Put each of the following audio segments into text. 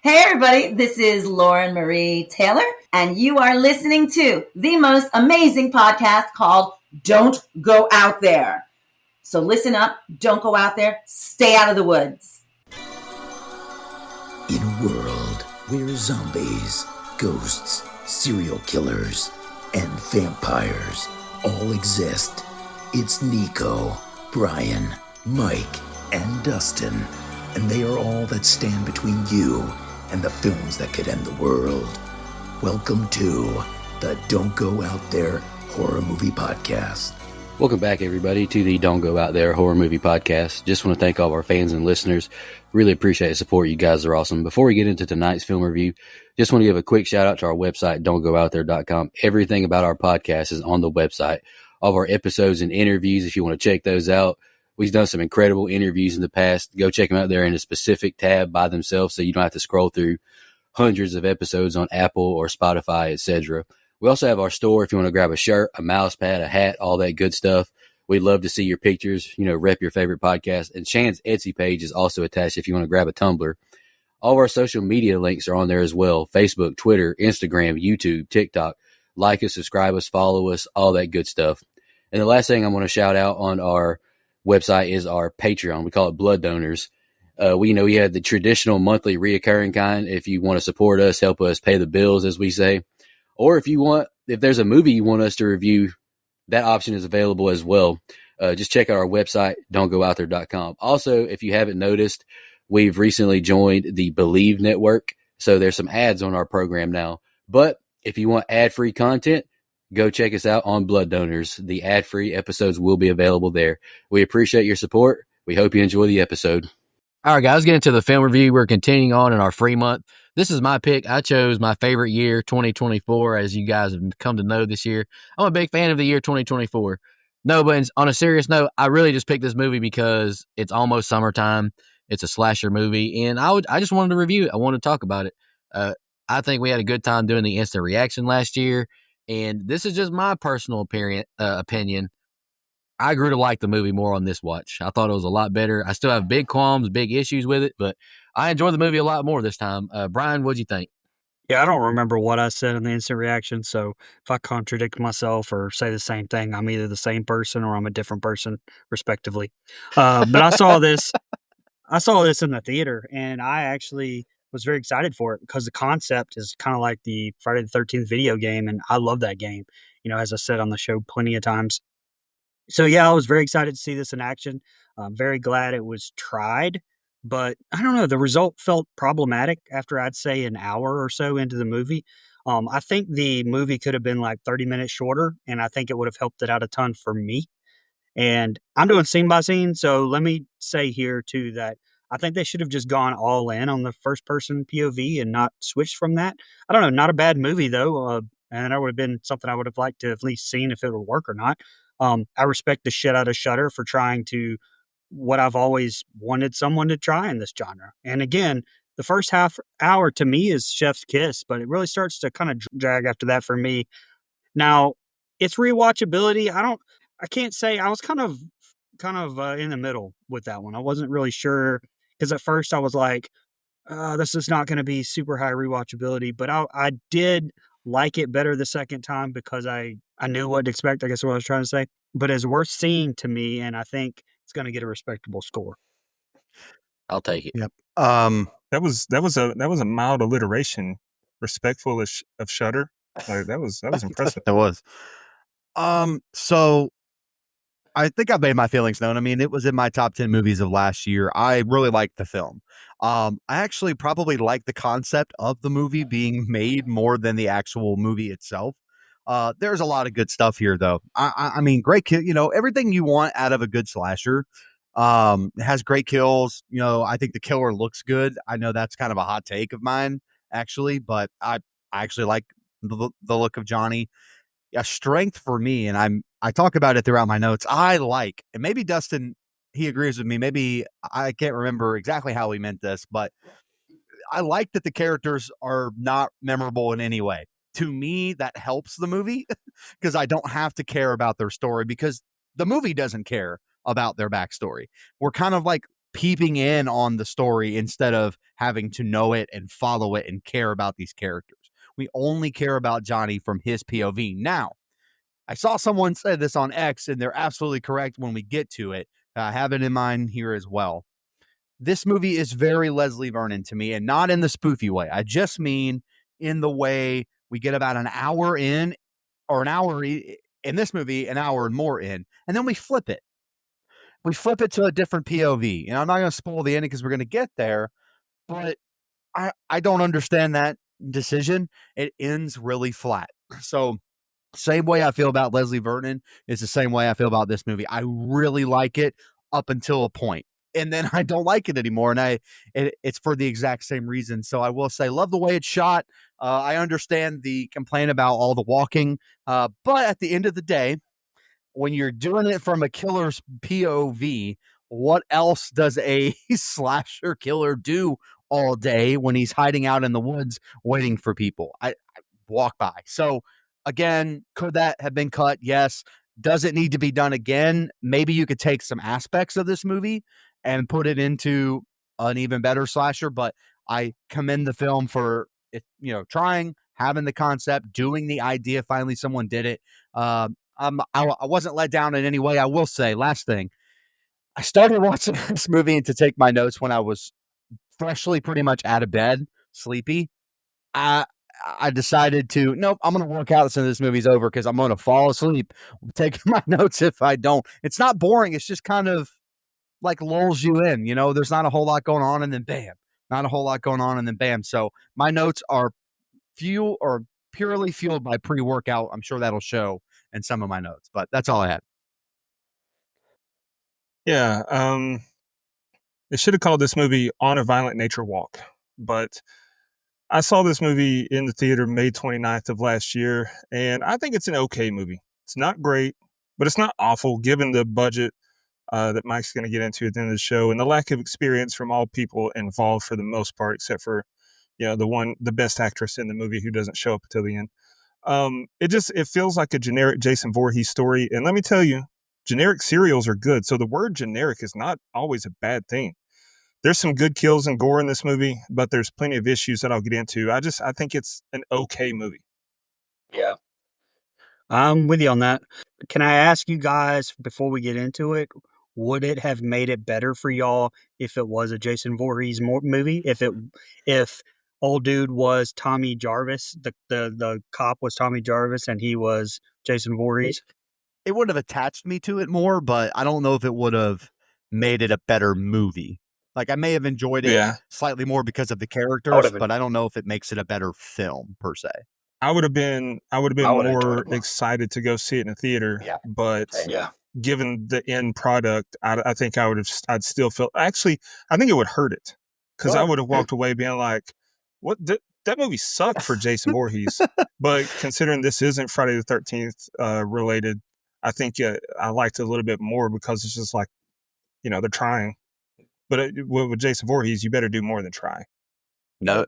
Hey everybody, this is Lauren Marie Taylor, and you are listening to the most amazing podcast called Don't Go Out There. So listen up, don't go out there, stay out of the woods. In a world where zombies, ghosts, serial killers, and vampires all exist, it's Nico, Brian, Mike, and Dustin, and they are all that stand between you and the films that could end the world. Welcome to the Don't Go Out There Horror Movie Podcast. Welcome back, everybody, to the Don't Go Out There Horror Movie Podcast. Just want to thank all of our fans and listeners. Really appreciate the support. You guys are awesome. Before we get into tonight's film review, just want to give a quick shout out to our website, don'tgoouthere.com. Everything about our podcast is on the website. All of our episodes and interviews, if you want to check those out. We've done some incredible interviews in the past. Go check them out there in a specific tab by themselves so you don't have to scroll through hundreds of episodes on Apple or Spotify, etc. We also have our store if you want to grab a shirt, a mouse pad, a hat, all that good stuff. We'd love to see your pictures, rep your favorite podcast. And Shan's Etsy page is also attached if you want to grab a tumbler. All of our social media links are on there as well. Facebook, Twitter, Instagram, YouTube, TikTok. Like us, subscribe us, follow us, all that good stuff. And the last thing I want to shout out on our website is our Patreon. We call it Blood Donors. We have the traditional monthly reoccurring kind. If you want to support us, help us pay the bills, as we say. Or if there's a movie you want us to review, that option is available as well. Just check out our website, don'tgoouthere.com. Also, if you haven't noticed, we've recently joined the Believe Network. So there's some ads on our program now. But if you want ad-free content, go check us out on Blood Donors. The ad-free episodes will be available there. We appreciate your support. We hope you enjoy the episode. All right, guys, get into the film review. We're continuing on in our free month. This is my pick. I chose my favorite year, 2024, as you guys have come to know this year. I'm a big fan of the year 2024. No, but on a serious note, I really just picked this movie because it's almost summertime. It's a slasher movie, and I just wanted to review it. I wanted to talk about it. I think we had a good time doing the instant reaction last year. And this is just my personal opinion. I grew to like the movie more on this watch. I thought it was a lot better. I still have big qualms, big issues with it, but I enjoyed the movie a lot more this time. Brian, what'd you think? Yeah, I don't remember what I said in the instant reaction, so if I contradict myself or say the same thing, I'm either the same person or I'm a different person, respectively. But I saw this in the theater, and I actually was very excited for it because the concept is kind of like the Friday the 13th video game, and I love that game, as I said on the show plenty of times. So, yeah, I was very excited to see this in action. I'm very glad it was tried, but I don't know, the result felt problematic after I'd say an hour or so into the movie. I think the movie could have been like 30 minutes shorter, and I think it would have helped it out a ton for me. And I'm doing scene by scene, so let me say here too that I think they should have just gone all in on the first person POV and not switched from that. I don't know, not a bad movie though, and that would have been something I would have liked to have at least seen if it would work or not. I respect the shit out of Shudder for trying to what I've always wanted someone to try in this genre. And again, the first half hour to me is chef's kiss, but it really starts to kind of drag after that for me. Now, its rewatchability, I can't say. I was kind of in the middle with that one. I wasn't really sure because at first I was like, this is not going to be super high rewatchability, but I did like it better the second time because I knew what to expect, I guess what I was trying to say. But it's worth seeing to me, and I think it's going to get a respectable score. I'll take it. Yep. That was a mild alliteration, respectful of Shudder. Like, that was impressive. It was. So I think I made my feelings known. I mean, it was in my top 10 movies of last year. I really liked the film. I actually probably like the concept of the movie being made more than the actual movie itself. There's a lot of good stuff here, though. I mean, great kill. Everything you want out of a good slasher. It has great kills. I think the killer looks good. I know that's kind of a hot take of mine, actually, but I actually like the look of Johnny. Yeah, strength for me, and I talk about it throughout my notes. I like, and maybe Dustin, he agrees with me. Maybe I can't remember exactly how he meant this, but I like that the characters are not memorable in any way. To me, that helps the movie because I don't have to care about their story because the movie doesn't care about their backstory. We're kind of like peeping in on the story instead of having to know it and follow it and care about these characters. We only care about Johnny from his POV. Now, I saw someone say this on X, and they're absolutely correct when we get to it. I have it in mind here as well. This movie is very Leslie Vernon to me, and not in the spoofy way. I just mean in the way we get about an hour in, or an hour in this movie, an hour and more in, and then we flip it. We flip it to a different POV. And I'm not going to spoil the ending because we're going to get there, but I don't understand that decision. It ends really flat. So, same way I feel about Leslie Vernon is the same way I feel about this movie. I really like it up until a point, and then I don't like it anymore. And it's for the exact same reason. So I will say, love the way it's shot. I understand the complaint about all the walking, but at the end of the day, when you're doing it from a killer's POV, what else does a slasher killer do all day when he's hiding out in the woods waiting for people? I walk by. So again, could that have been cut? Yes. Does it need to be done again? Maybe you could take some aspects of this movie and put it into an even better slasher, but I commend the film for it, trying, having the concept, doing the idea. Finally, someone did it. I wasn't let down in any way. I will say, last thing, I started watching this movie and to take my notes when I was freshly pretty much out of bed, sleepy. I decided to, nope, I'm going to work out as soon as this movie's over because I'm going to fall asleep taking my notes if I don't. It's not boring. It's just kind of like lulls you in. There's not a whole lot going on and then bam. Not a whole lot going on and then bam. So my notes are purely fueled by pre-workout. I'm sure that'll show in some of my notes, but that's all I had. Yeah. They should have called this movie On a Violent Nature Walk, but I saw this movie in the theater May 29th of last year, and I think it's an okay movie. It's not great, but it's not awful given the budget that Mike's going to get into at the end of the show and the lack of experience from all people involved for the most part, except for, the best actress in the movie who doesn't show up until the end. It feels like a generic Jason Voorhees story. And let me tell you, generic serials are good. So the word generic is not always a bad thing. There's some good kills and gore in this movie, but there's plenty of issues that I'll get into. I think it's an okay movie. Yeah. I'm with you on that. Can I ask you guys before we get into it, would it have made it better for y'all if it was a Jason Voorhees movie? If old dude was Tommy Jarvis, the cop was Tommy Jarvis, and he was Jason Voorhees? It would have attached me to it more, but I don't know if it would have made it a better movie. Like I may have enjoyed it slightly more because of the characters, but I don't know if it makes it a better film per se. I would have been more excited to go see it in a theater, but given the end product, I think I'd still feel. Actually, I think it would hurt it because I would have walked away being like, "What? That movie sucked for Jason Voorhees." But considering this isn't Friday the 13th related, I think I liked it a little bit more because it's just like, they're trying. But with Jason Voorhees, you better do more than try. No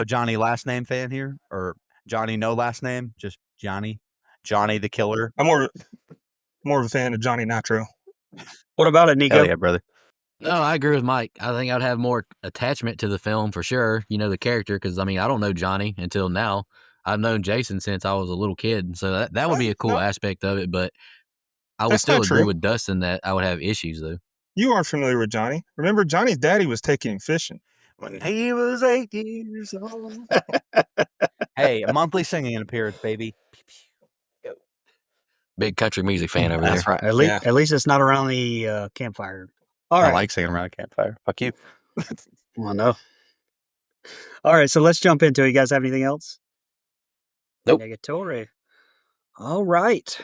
Johnny last name fan here, or Johnny no last name, just Johnny the killer. I'm more of a fan of Johnny Nitro. What about it, Nico? Hell yeah, brother. No, I agree with Mike. I think I'd have more attachment to the film for sure. The character, because I don't know Johnny until now. I've known Jason since I was a little kid, so that would be a cool aspect of it. But I would still agree with Dustin that I would have issues though. You aren't familiar with Johnny. Remember, Johnny's daddy was taking him fishing when he was 8 years old. Hey, a monthly singing appearance, baby. Big country music fan over That's there. Right. At least it's not around the campfire. All right. I like singing around a campfire. Fuck you. Well, no. All right, so let's jump into it. You guys have anything else? Nope. Negatory. All right.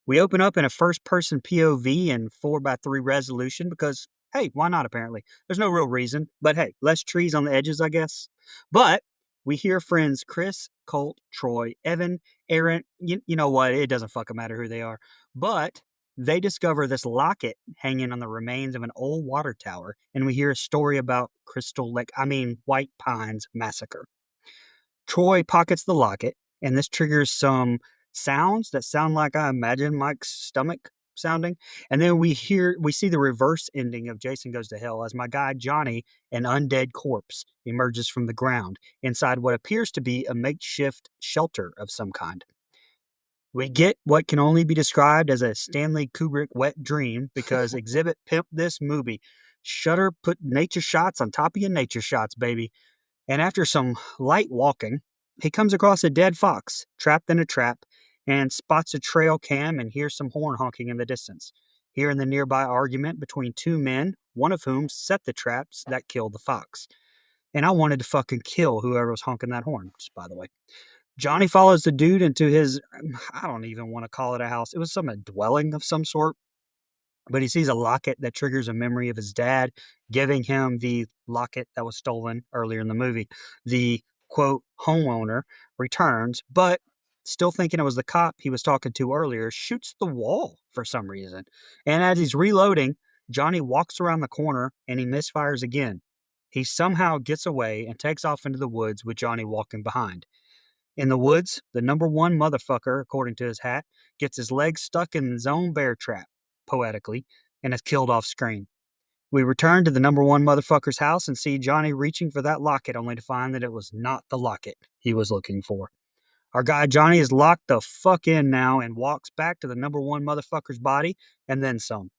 We open up in a first-person POV and 4x3 resolution because, hey, why not, apparently? There's no real reason, but hey, less trees on the edges, I guess. But we hear friends Chris, Colt, Troy, Evan, Aaron. You know what? It doesn't fucking matter who they are. But they discover this locket hanging on the remains of an old water tower, and we hear a story about White Pines Massacre. Troy pockets the locket, and this triggers some sounds that sound like I imagine Mike's stomach sounding. And then we see the reverse ending of Jason Goes to Hell as my guy Johnny, an undead corpse, emerges from the ground inside what appears to be a makeshift shelter of some kind. We get what can only be described as a Stanley Kubrick wet dream because Exhibit pimped this movie. Shudder put nature shots on top of your nature shots, baby. And after some light walking, he comes across a dead fox trapped in a trap and spots a trail cam and hears some horn honking in the distance. Hearing the nearby argument between two men, one of whom set the traps that killed the fox. And I wanted to fucking kill whoever was honking that horn, just by the way. Johnny follows the dude into his, I don't even want to call it a house. It was some dwelling of some sort. But he sees a locket that triggers a memory of his dad giving him the locket that was stolen earlier in the movie. The, quote, homeowner returns, but still thinking it was the cop he was talking to earlier, shoots the wall for some reason. And as he's reloading, Johnny walks around the corner and he misfires again. He somehow gets away and takes off into the woods with Johnny walking behind. In the woods, the number one motherfucker, according to his hat, gets his legs stuck in his own bear trap, poetically, and is killed off screen. We return to the number one motherfucker's house and see Johnny reaching for that locket only to find that it was not the locket he was looking for. Our guy Johnny is locked the fuck in now and walks back to the number one motherfucker's body and then some.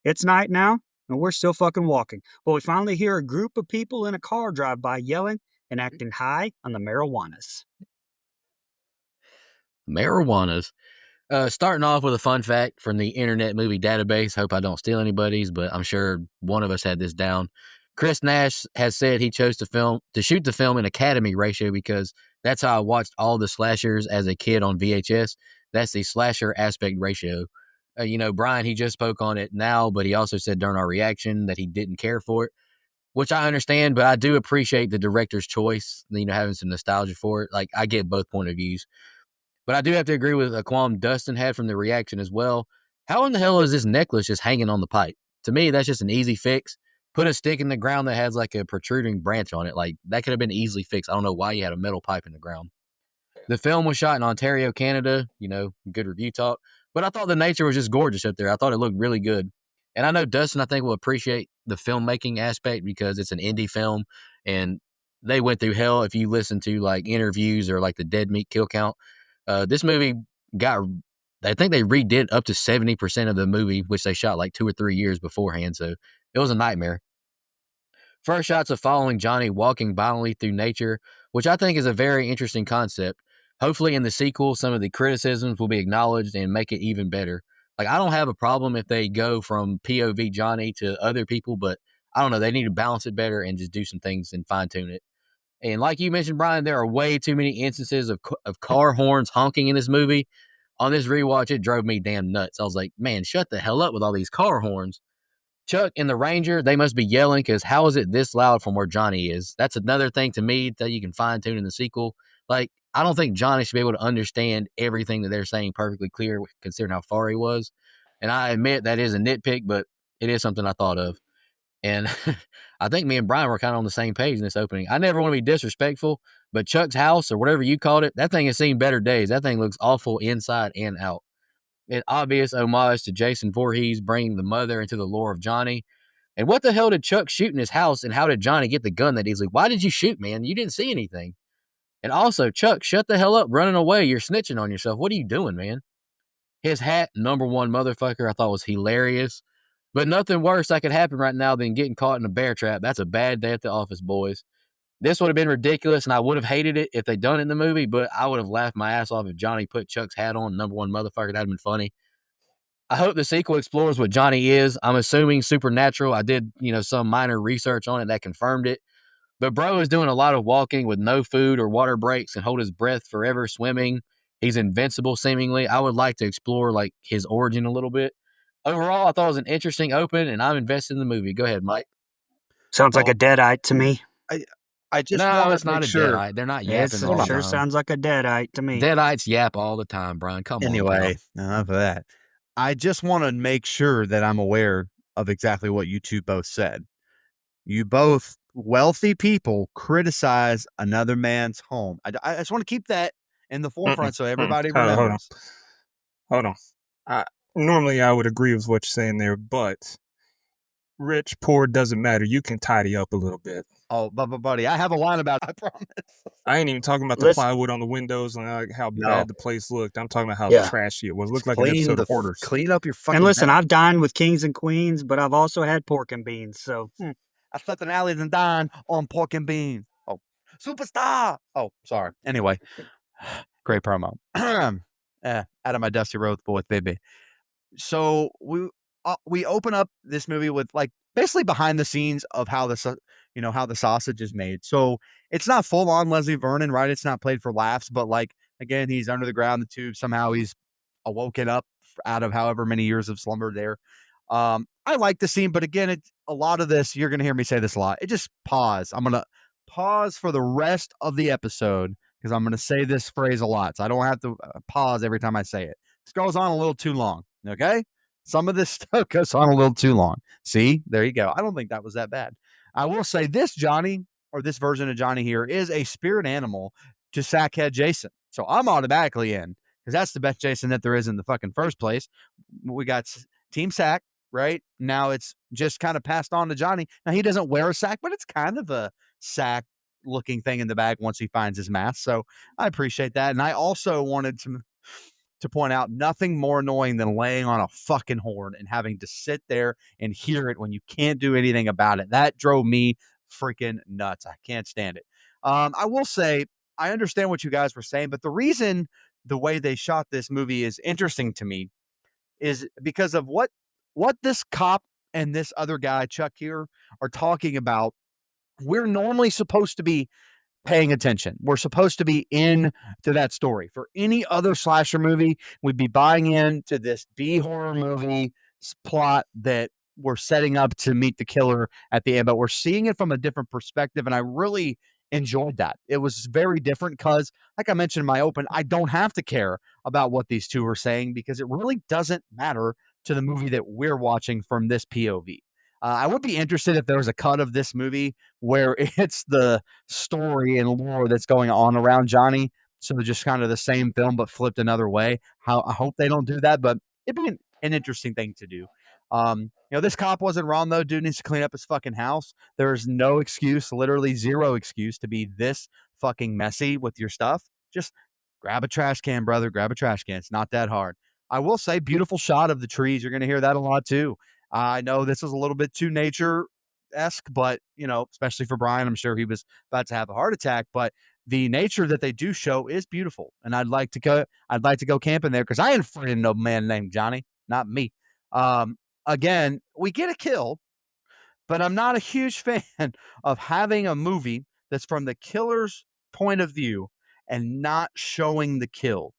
It's night now, and we're still fucking walking, but we finally hear a group of people in a car drive by yelling and acting high on the marijuanas. Marijuanas. Starting off with a fun fact from the Internet Movie Database. Hope I don't steal anybody's, but I'm sure one of us had this down. Chris Nash has said he chose to shoot the film in Academy ratio because that's how I watched all the slashers as a kid on VHS. That's the slasher aspect ratio. Brian, he just spoke on it now, but he also said during our reaction that he didn't care for it, which I understand, but I do appreciate the director's choice, having some nostalgia for it. Like, I get both point of views. But I do have to agree with a qualm Dustin had from the reaction as well. How in the hell is this necklace just hanging on the pipe? To me, that's just an easy fix. Put a stick in the ground that has like a protruding branch on it. Like, that could have been easily fixed. I don't know why you had a metal pipe in the ground. The film was shot in Ontario, Canada. Good review talk. But I thought the nature was just gorgeous up there. I thought it looked really good. And I know Dustin, I think, will appreciate the filmmaking aspect because it's an indie film. And they went through hell. If you listen to like interviews or like the Dead Meat Kill Count, this movie I think they redid up to 70% of the movie, which they shot like 2 or 3 years beforehand. So it was a nightmare. First shots of following Johnny walking violently through nature, which I think is a very interesting concept. Hopefully in the sequel, some of the criticisms will be acknowledged and make it even better. Like, I don't have a problem if they go from POV Johnny to other people, but I don't know. They need to balance it better and just do some things and fine tune it. And like you mentioned, Brian, there are way too many instances of car horns honking in this movie. On this rewatch, it drove me damn nuts. I was like, man, shut the hell up with all these car horns. Chuck and the Ranger, they must be yelling because how is it this loud from where Johnny is? That's another thing to me that you can fine tune in the sequel. Like, I don't think Johnny should be able to understand everything that they're saying perfectly clear considering how far he was. And I admit that is a nitpick, but it is something I thought of. And I think me and Brian were kind of on the same page in this opening. I never want to be disrespectful, but Chuck's house or whatever you called it, that thing has seen better days. That thing looks awful inside and out. An obvious homage to Jason Voorhees bringing the mother into the lore of Johnny. And what the hell did Chuck shoot in his house, and how did Johnny get the gun that easily? Why did you shoot, man? You didn't see anything. And also, Chuck, shut the hell up running away. You're snitching on yourself. What are you doing, man? His hat, number one motherfucker, I thought was hilarious. But nothing worse that could happen right now than getting caught in a bear trap. That's a bad day at the office, boys. This would have been ridiculous, and I would have hated it if they'd done it in the movie, but I would have laughed my ass off if Johnny put Chuck's hat on, number one motherfucker. That'd have been funny. I hope the sequel explores what Johnny is. I'm assuming supernatural. I did, some minor research on it that confirmed it. But bro is doing a lot of walking with no food or water breaks and hold his breath forever swimming. He's invincible, seemingly. I would like to explore, like, his origin a little bit. Overall, I thought it was an interesting open, and I'm invested in the movie. Go ahead, Mike. Sounds like a deadite to me. I just No, want it's to not make a sure. deadite. They're not yapping all the Sure time. sounds like a deadite to me. Deadites yap all the time, Brian. Come on. Anyway, enough of that. I just want to make sure that I'm aware of exactly what you two both said. You both, wealthy people, criticize another man's home. I just want to keep that in the forefront so everybody remembers. Hold on. normally I would agree with what you're saying there, but rich, poor, doesn't matter. You can tidy up a little bit. Oh, but buddy, I have a line about it, I promise. I ain't even talking about the Listen- plywood on the windows and like how No. bad the place looked. I'm talking about how Yeah. trashy it was. It looked like an Clean episode the of Hoarders. clean up your fucking. And listen, mess. I've dined with kings and queens, but I've also had pork and beans. So I slept in alleys and dined on pork and beans. Oh, superstar. Oh, sorry. Anyway, great promo. Out of my dusty road voice, baby. So we open up this movie with like basically behind the scenes of how how the sausage is made. So it's not full on Leslie Vernon, right? It's not played for laughs, but like again, he's under the ground, the tube. Somehow he's awoken up out of however many years of slumber there. I like the scene, but again, it's a lot of this. You're gonna hear me say this a lot. It just pause. I'm gonna pause for the rest of the episode because I'm gonna say this phrase a lot, so I don't have to pause every time I say it. This goes on a little too long. Okay, some of this stuff goes on a little too long. See, there you go. I don't think that was that bad. I will say this, Johnny, or this version of Johnny here is a spirit animal to Sackhead Jason. So I'm automatically in because that's the best Jason that there is in the fucking first place. We got Team Sack, right? Now it's just kind of passed on to Johnny. Now he doesn't wear a sack, but it's kind of a sack looking thing in the bag once he finds his mask. So I appreciate that. And I also wanted to point out nothing more annoying than laying on a fucking horn and having to sit there and hear it when you can't do anything about it. That drove me freaking nuts. I can't stand it. I will say, I understand what you guys were saying, but the reason the way they shot this movie is interesting to me is because of what this cop and this other guy, Chuck here, are talking about. We're normally supposed to be paying attention. We're supposed to be in to that story. For any other slasher movie, we'd be buying into this B horror movie plot that we're setting up to meet the killer at the end, but we're seeing it from a different perspective. And I really enjoyed that. It was very different because, like I mentioned in my open, I don't have to care about what these two are saying because it really doesn't matter to the movie that we're watching from this POV. I would be interested if there was a cut of this movie where it's the story and lore that's going on around Johnny. So just kind of the same film, but flipped another way. I hope they don't do that, but it'd be an interesting thing to do. This cop wasn't wrong though. Dude needs to clean up his fucking house. There is no excuse, literally zero excuse to be this fucking messy with your stuff. Just grab a trash can, brother. Grab a trash can. It's not that hard. I will say, beautiful shot of the trees. You're going to hear that a lot too. I know this is a little bit too nature-esque, but, especially for Brian, I'm sure he was about to have a heart attack, but the nature that they do show is beautiful. And I'd like to go camping there because I ain't afraid of no man named Johnny, not me. Again, we get a kill, but I'm not a huge fan of having a movie that's from the killer's point of view and not showing the kill.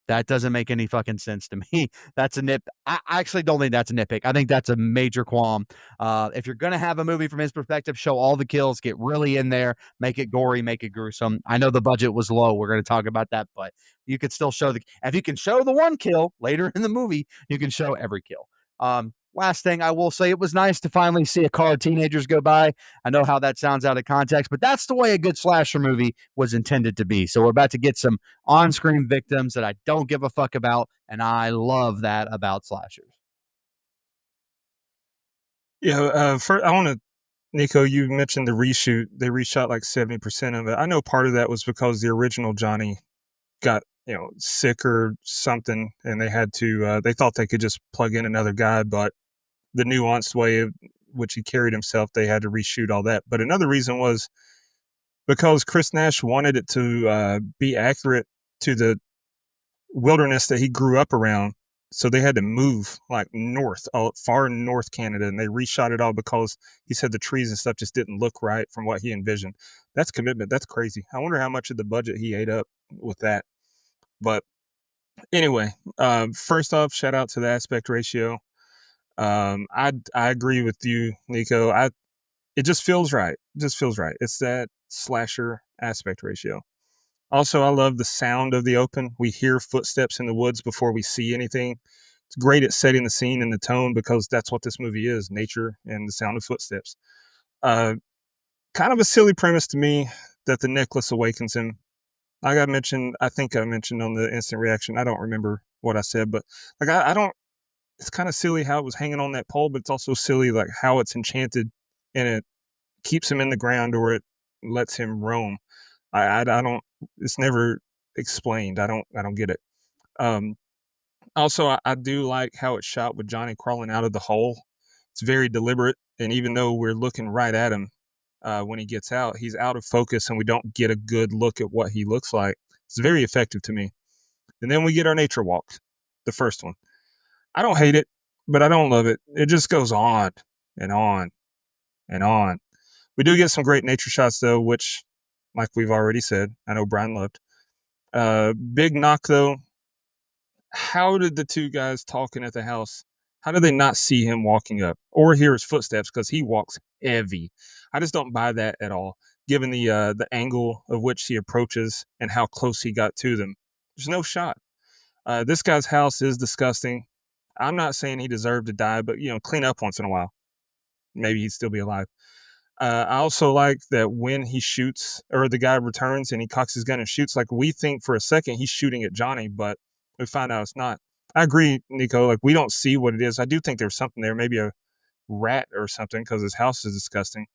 That doesn't make any fucking sense to me. That's a nip. I actually don't think that's a nitpick. I think that's a major qualm. If you're going to have a movie from his perspective, show all the kills, get really in there, make it gory, make it gruesome. I know the budget was low. We're going to talk about that, but you could still show if you can show the one kill later in the movie, you can show every kill. Last thing I will say, it was nice to finally see a car of teenagers go by. I know how that sounds out of context, but that's the way a good slasher movie was intended to be. So we're about to get some on-screen victims that I don't give a fuck about, and I love that about slashers. Yeah, I want to, Nico, you mentioned the reshoot. They reshot like 70% of it. I know part of that was because the original Johnny got sick or something, and they had to. They thought they could just plug in another guy, but the nuanced way of which he carried himself, they had to reshoot all that. But another reason was because Chris Nash wanted it to be accurate to the wilderness that he grew up around. So they had to move like far north Canada, and they reshot it all because he said the trees and stuff just didn't look right from what he envisioned. That's commitment. That's crazy. I wonder how much of the budget he ate up with that. But anyway, first off, shout out to the aspect ratio. I agree with you, Nico. It just feels right. It just feels right. It's that slasher aspect ratio. Also, I love the sound of the open. We hear footsteps in the woods before we see anything. It's great at setting the scene and the tone because that's what this movie is, nature and the sound of footsteps. Kind of a silly premise to me that the necklace awakens him. Like I think I mentioned on the instant reaction. I don't remember what I said, but like I don't. It's kind of silly how it was hanging on that pole, but it's also silly like how it's enchanted and it keeps him in the ground or it lets him roam. I don't. It's never explained. I don't get it. Um, Also, I do like how it's shot with Johnny crawling out of the hole. It's very deliberate, and even though we're looking right at him when he gets out, he's out of focus, and we don't get a good look at what he looks like. It's very effective to me. And then we get our nature walk, the first one. I don't hate it, but I don't love it. It just goes on and on and on. We do get some great nature shots, though, which, like we've already said, I know Brian loved. Big knock, though. How did the two guys talking at the house, how did they not see him walking up or hear his footsteps? Because he walks heavy. I just don't buy that at all, given the angle of which he approaches and how close he got to them. There's no shot. This guy's house is disgusting. I'm not saying he deserved to die, but clean up once in a while. Maybe he'd still be alive. I also like that when he shoots or the guy returns and he cocks his gun and shoots, like we think for a second he's shooting at Johnny, but we find out it's not. I agree, Nico. Like we don't see what it is. I do think there's something there, maybe a rat or something, because his house is disgusting.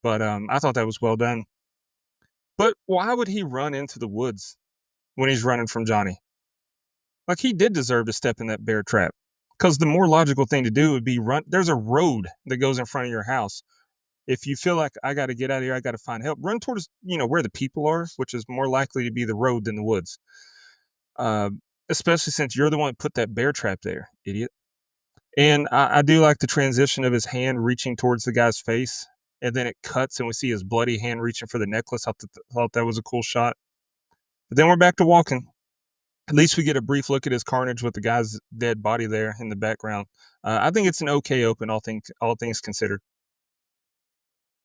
But I thought that was well done. But why would he run into the woods when he's running from Johnny? Like he did deserve to step in that bear trap. Because the more logical thing to do would be run. There's a road that goes in front of your house. If you feel like I got to get out of here, I got to find help, run towards, where the people are, which is more likely to be the road than the woods. Especially since you're the one that put that bear trap there, idiot. And I do like the transition of his hand reaching towards the guy's face, and then it cuts and we see his bloody hand reaching for the necklace. I thought that was a cool shot. But then we're back to walking. At least we get a brief look at his carnage with the guy's dead body there in the background. I think it's an okay open, all things considered.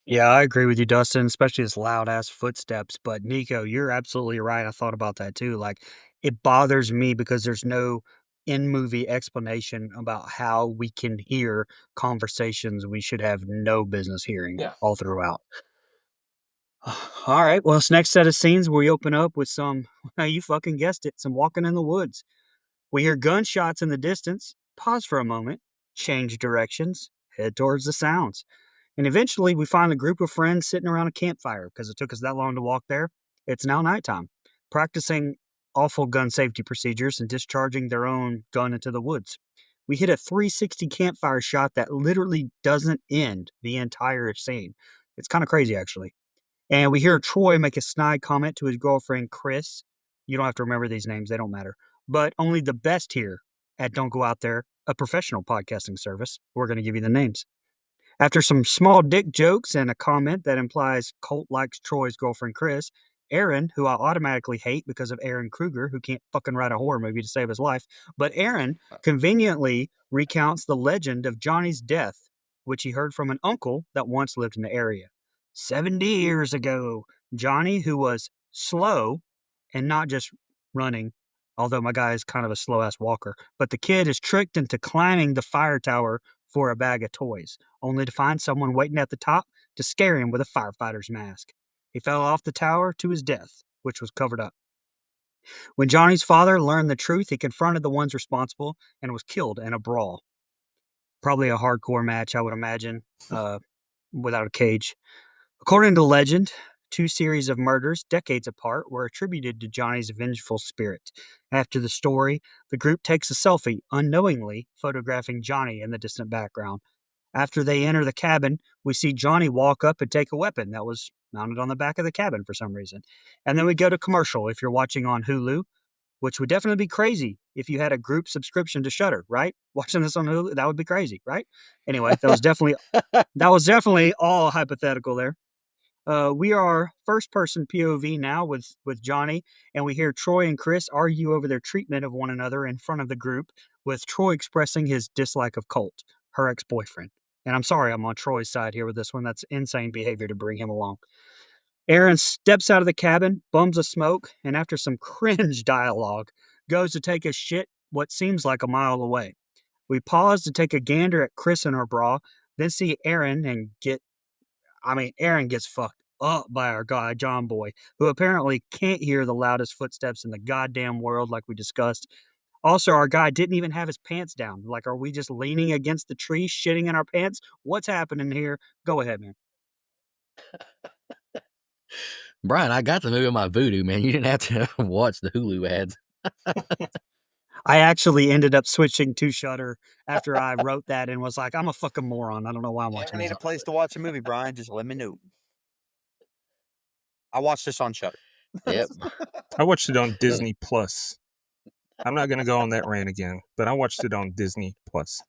Yeah, I agree with you, Dustin, especially his loud ass footsteps. But Nico, you're absolutely right. I thought about that too. Like, it bothers me because there's no in movie explanation about how we can hear conversations we should have no business hearing Yeah. all throughout. All right. Well, this next set of scenes we open up with some, you fucking guessed it, some walking in the woods. We hear gunshots in the distance, pause for a moment, change directions, head towards the sounds. And eventually we find a group of friends sitting around a campfire because it took us that long to walk there. It's now nighttime, practicing awful gun safety procedures and discharging their own gun into the woods. We hit a 360 campfire shot that literally doesn't end the entire scene. It's kind of crazy, actually. And we hear Troy make a snide comment to his girlfriend, Chris. You don't have to remember these names, they don't matter. But only the best here at Don't Go Out There, a professional podcasting service. We're going to give you the names. After some small dick jokes and a comment that implies Colt likes Troy's girlfriend, Chris, Aaron, who I automatically hate because of Aaron Kruger, who can't fucking write a horror movie to save his life, but Aaron conveniently recounts the legend of Johnny's death, which he heard from an uncle that once lived in the area. 70 years ago, Johnny, who was slow and not just running, although my guy is kind of a slow-ass walker, but the kid is tricked into climbing the fire tower for a bag of toys, only to find someone waiting at the top to scare him with a firefighter's mask. He fell off the tower to his death, which was covered up. When Johnny's father learned the truth, he confronted the ones responsible and was killed in a brawl. Probably a hardcore match, I would imagine, without a cage. According to legend, 2 series of murders, decades apart, were attributed to Johnny's vengeful spirit. After the story, the group takes a selfie, unknowingly photographing Johnny in the distant background. After they enter the cabin, we see Johnny walk up and take a weapon that was mounted on the back of the cabin for some reason. And then we go to commercial if you're watching on Hulu, which would definitely be crazy if you had a group subscription to Shudder, right? Watching this on Hulu, that would be crazy, right? Anyway, that was definitely all hypothetical there. We are first-person POV now with Johnny, and we hear Troy and Chris argue over their treatment of one another in front of the group, with Troy expressing his dislike of Colt, her ex-boyfriend. And I'm sorry I'm on Troy's side here with this one. That's insane behavior to bring him along. Aaron steps out of the cabin, bums a smoke, and after some cringe dialogue, goes to take a shit what seems like a mile away. We pause to take a gander at Chris in her bra, then see Aaron and Aaron gets fucked up by our guy, John Boy, who apparently can't hear the loudest footsteps in the goddamn world, like we discussed. Also, our guy didn't even have his pants down. Like, are we just leaning against the tree, shitting in our pants? What's happening here? Go ahead, man. Brian, I got the movie on my Voodoo, man. You didn't have to watch the Hulu ads. I actually ended up switching to Shudder after I wrote that and was like, I'm a fucking moron. I don't know why I'm If you watching ever need this. a place to watch a movie, Brian, just let me know. I watched this on Shudder. Yep. I watched it on Disney Plus. I'm not going to go on that rant again, but I watched it on Disney Plus.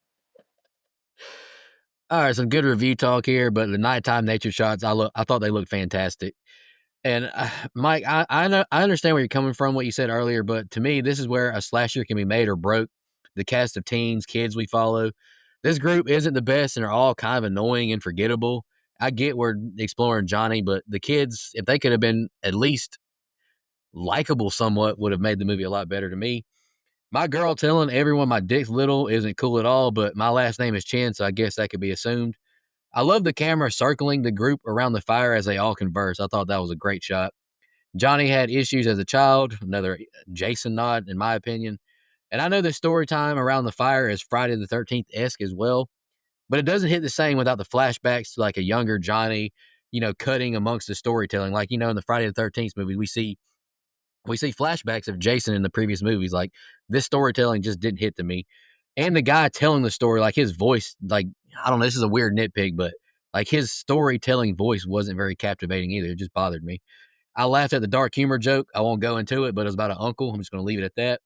All right, some good review talk here, but the nighttime nature shots, I thought they looked fantastic. And Mike, I understand where you're coming from, what you said earlier, but to me, this is where a slasher can be made or broke. The cast of teens, kids we follow, this group isn't the best, and are all kind of annoying and forgettable. I get we're exploring Johnny, but the kids, if they could have been at least likable somewhat, would have made the movie a lot better to me. My girl telling everyone my dick's little isn't cool at all, but my last name is Chen, so I guess that could be assumed. I love the camera circling the group around the fire as they all converse. I thought that was a great shot. Johnny had issues as a child, another Jason nod, in my opinion. And I know the story time around the fire is Friday the 13th-esque as well, but it doesn't hit the same without the flashbacks to like a younger Johnny, cutting amongst the storytelling. Like, in the Friday the 13th movie, we see flashbacks of Jason in the previous movies. Like, this storytelling just didn't hit to me. And the guy telling the story, like his voice, like, I don't know, this is a weird nitpick, but like his storytelling voice wasn't very captivating either. It just bothered me. I laughed at the dark humor joke. I won't go into it, but it was about an uncle. I'm just going to leave it at that.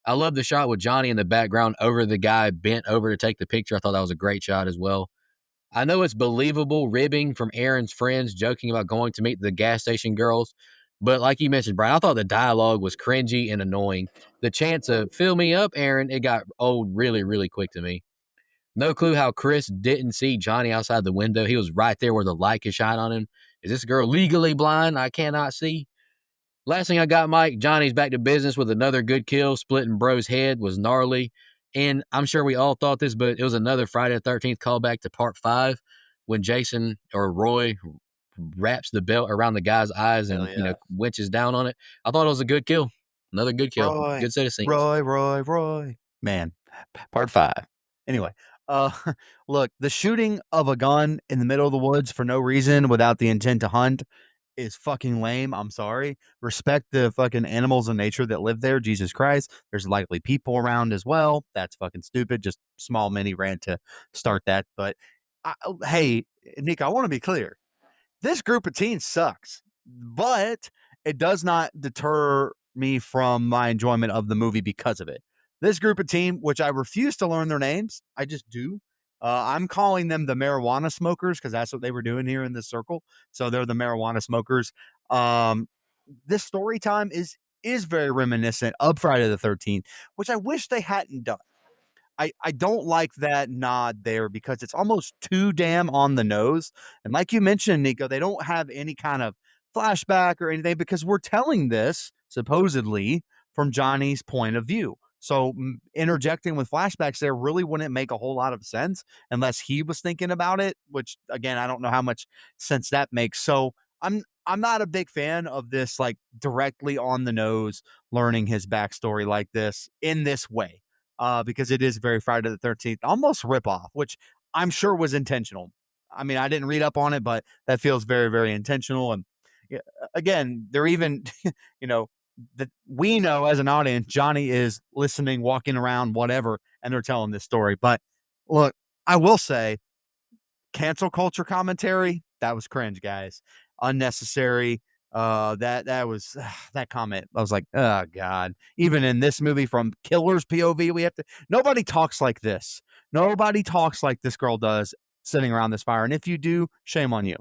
I love the shot with Johnny in the background over the guy bent over to take the picture. I thought that was a great shot as well. I know it's believable ribbing from Aaron's friends joking about going to meet the gas station girls, but like you mentioned, Brian, I thought the dialogue was cringy and annoying. The chance of fill me up, Aaron, it got old really, really quick to me. No clue how Chris didn't see Johnny outside the window. He was right there where the light could shine on him. Is this girl legally blind? I cannot see. Last thing I got, Mike, Johnny's back to business with another good kill. Splitting Bro's head was gnarly. And I'm sure we all thought this, but it was another Friday the 13th callback to part 5 when Jason or Roy wraps the belt around the guy's eyes and, winches down on it. I thought it was a good kill. Another good kill. Roy, good set of scenes. Roy. Man, part 5. Anyway, look, the shooting of a gun in the middle of the woods for no reason without the intent to hunt is fucking lame. I'm sorry. Respect the fucking animals and nature that live there. Jesus Christ. There's likely people around as well. That's fucking stupid. Just small mini rant to start that. But hey, Nick, I want to be clear. This group of teens sucks, but it does not deter me from my enjoyment of the movie because of it. This group of team, which I refuse to learn their names, I just do. I'm calling them the marijuana smokers because that's what they were doing here in this circle. So they're the marijuana smokers. This story time is very reminiscent of Friday the 13th, which I wish they hadn't done. I don't like that nod there because it's almost too damn on the nose. And like you mentioned, Nico, they don't have any kind of flashback or anything because we're telling this supposedly from Johnny's point of view. So interjecting with flashbacks there really wouldn't make a whole lot of sense unless he was thinking about it, which again, I don't know how much sense that makes. So I'm not a big fan of this, like directly on the nose, learning his backstory like this in this way. Because it is very Friday the 13th, almost ripoff, which I'm sure was intentional. I mean, I didn't read up on it, but that feels very, very intentional. And again, they're even, that we know as an audience, Johnny is listening, walking around, whatever, and they're telling this story. But look, I will say, cancel culture commentary, that was cringe, guys. Unnecessary. That was that comment. I was like, oh God. Even in this movie from Killer's POV, nobody talks like this. Nobody talks like this girl does sitting around this fire. And if you do, shame on you.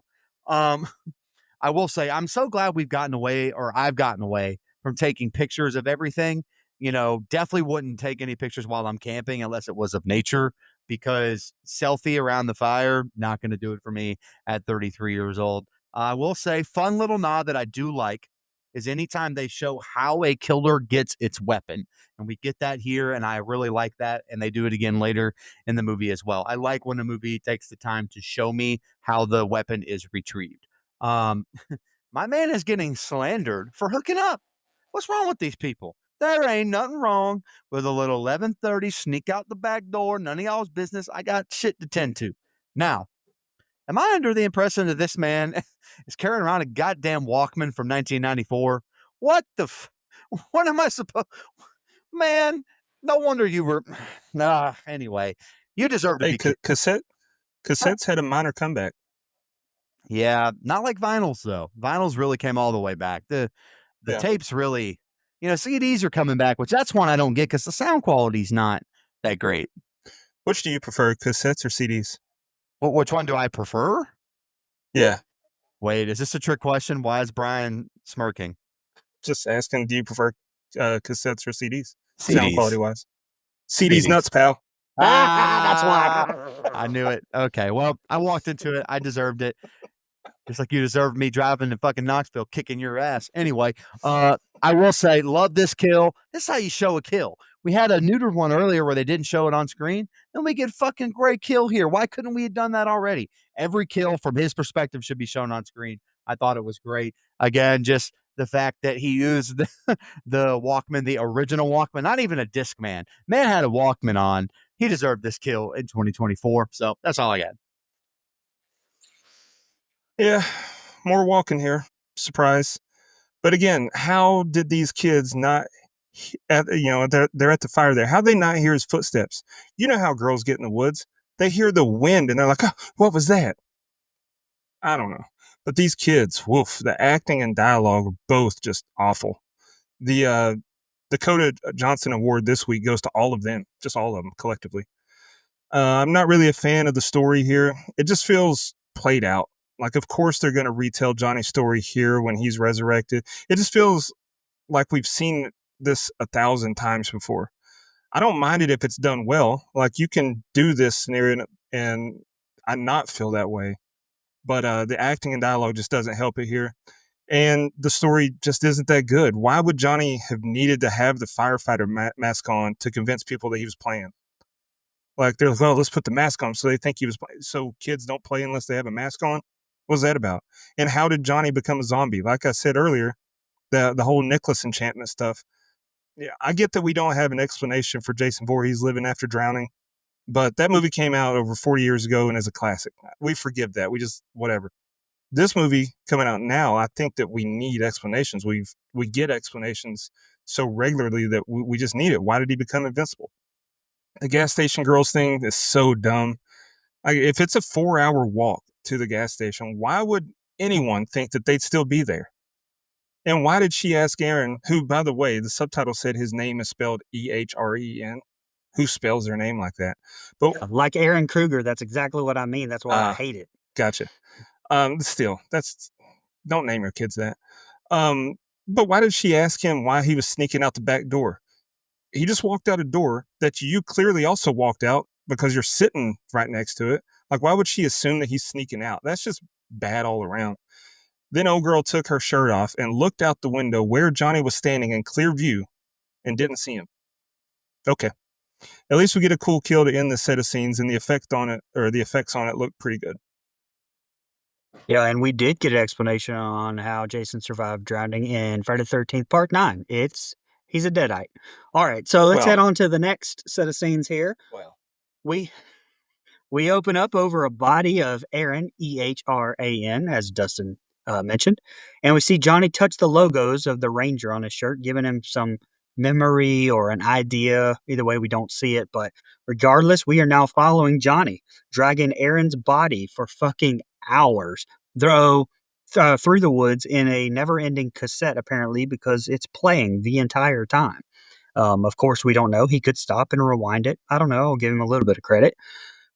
I will say, I'm so glad I've gotten away from taking pictures of everything. Definitely wouldn't take any pictures while I'm camping unless it was of nature, because selfie around the fire, not going to do it for me at 33 years old. I will say, fun little nod that I do like is anytime they show how a killer gets its weapon. And we get that here, and I really like that. And they do it again later in the movie as well. I like when a movie takes the time to show me how the weapon is retrieved. My man is getting slandered for hooking up. What's wrong with these people? There ain't nothing wrong with a little 11:30 sneak out the back door. None of y'all's business. I got shit to tend to. Now, am I under the impression that this man is carrying around a goddamn Walkman from 1994? What the what am I supposed? Man, no wonder you were. Nah, anyway, you deserve to Hey, be. cassettes had a minor comeback. Yeah, not like vinyls though. Vinyls really came all the way back. The Yeah. tapes really, CDs are coming back, which that's one I don't get because the sound quality's not that great. Which do you prefer, cassettes or CDs? Well, which one do I prefer? Yeah. Wait, is this a trick question? Why is Brian smirking? Just asking, do you prefer cassettes or CDs? Sound CDs. quality wise. CDs CDs. nuts, pal. That's why. I knew it. Okay, well, I walked into it. I deserved it. Just like you deserved me driving to fucking Knoxville, kicking your ass. Anyway, I will say, love this kill. This is how you show a kill. We had a neutered one earlier where they didn't show it on screen. Then we get fucking great kill here. Why couldn't we have done that already? Every kill from his perspective should be shown on screen. I thought it was great. Again, just the fact that he used the Walkman, the original Walkman, not even a Discman. Man had a Walkman on. He deserved this kill in 2024. So that's all I got. Yeah, more walking here. Surprise. But again, how did these kids not, they're at the fire there. How did they not hear his footsteps? You know how girls get in the woods. They hear the wind and they're like, oh, what was that? I don't know. But these kids, woof, the acting and dialogue are both just awful. The Dakota Johnson Award this week goes to all of them, just all of them collectively. I'm not really a fan of the story here. It just feels played out. Like, of course, they're going to retell Johnny's story here when he's resurrected. It just feels like we've seen this 1,000 times before. I don't mind it if it's done well. Like, you can do this scenario and I not feel that way. But the acting and dialogue just doesn't help it here. And the story just isn't that good. Why would Johnny have needed to have the firefighter mask on to convince people that he was playing? Like, they're like, oh, let's put the mask on so they think he was playing. So kids don't play unless they have a mask on? What was that about? And how did Johnny become a zombie? Like I said earlier, the whole Nicholas enchantment stuff. Yeah, I get that we don't have an explanation for Jason Voorhees living after drowning, but that movie came out over 40 years ago and is a classic. We forgive that. We just, whatever. This movie coming out now, I think that we need explanations. We get explanations so regularly that we just need it. Why did he become invincible? The gas station girls thing is so dumb. If it's a 4-hour walk to the gas station, why would anyone think that they'd still be there? And why did she ask Aaron, who, by the way, the subtitle said his name is spelled E-H-R-E-N. Who spells their name like that? But like Aaron Kruger, that's exactly what I mean. That's why I hate it. Gotcha. Still, don't name your kids that. But why did she ask him why he was sneaking out the back door? He just walked out a door that you clearly also walked out because you're sitting right next to it. Like, why would she assume that he's sneaking out? That's just bad all around. Then old girl took her shirt off and looked out the window where Johnny was standing in clear view and didn't see him. Okay. At least we get a cool kill to end the set of scenes, and the effects on it look pretty good. Yeah, and we did get an explanation on how Jason survived drowning in Friday the 13th Part 9. He's a deadite. All right, so let's head on to the next set of scenes here. Well, we open up over a body of Aaron, E-H-R-A-N, as Dustin mentioned, and we see Johnny touch the logos of the Ranger on his shirt, giving him some memory or an idea. Either way, we don't see it, but regardless, we are now following Johnny, dragging Aaron's body for fucking hours through the woods in a never-ending cassette, apparently, because it's playing the entire time. Of course, we don't know. He could stop and rewind it. I don't know. I'll give him a little bit of credit.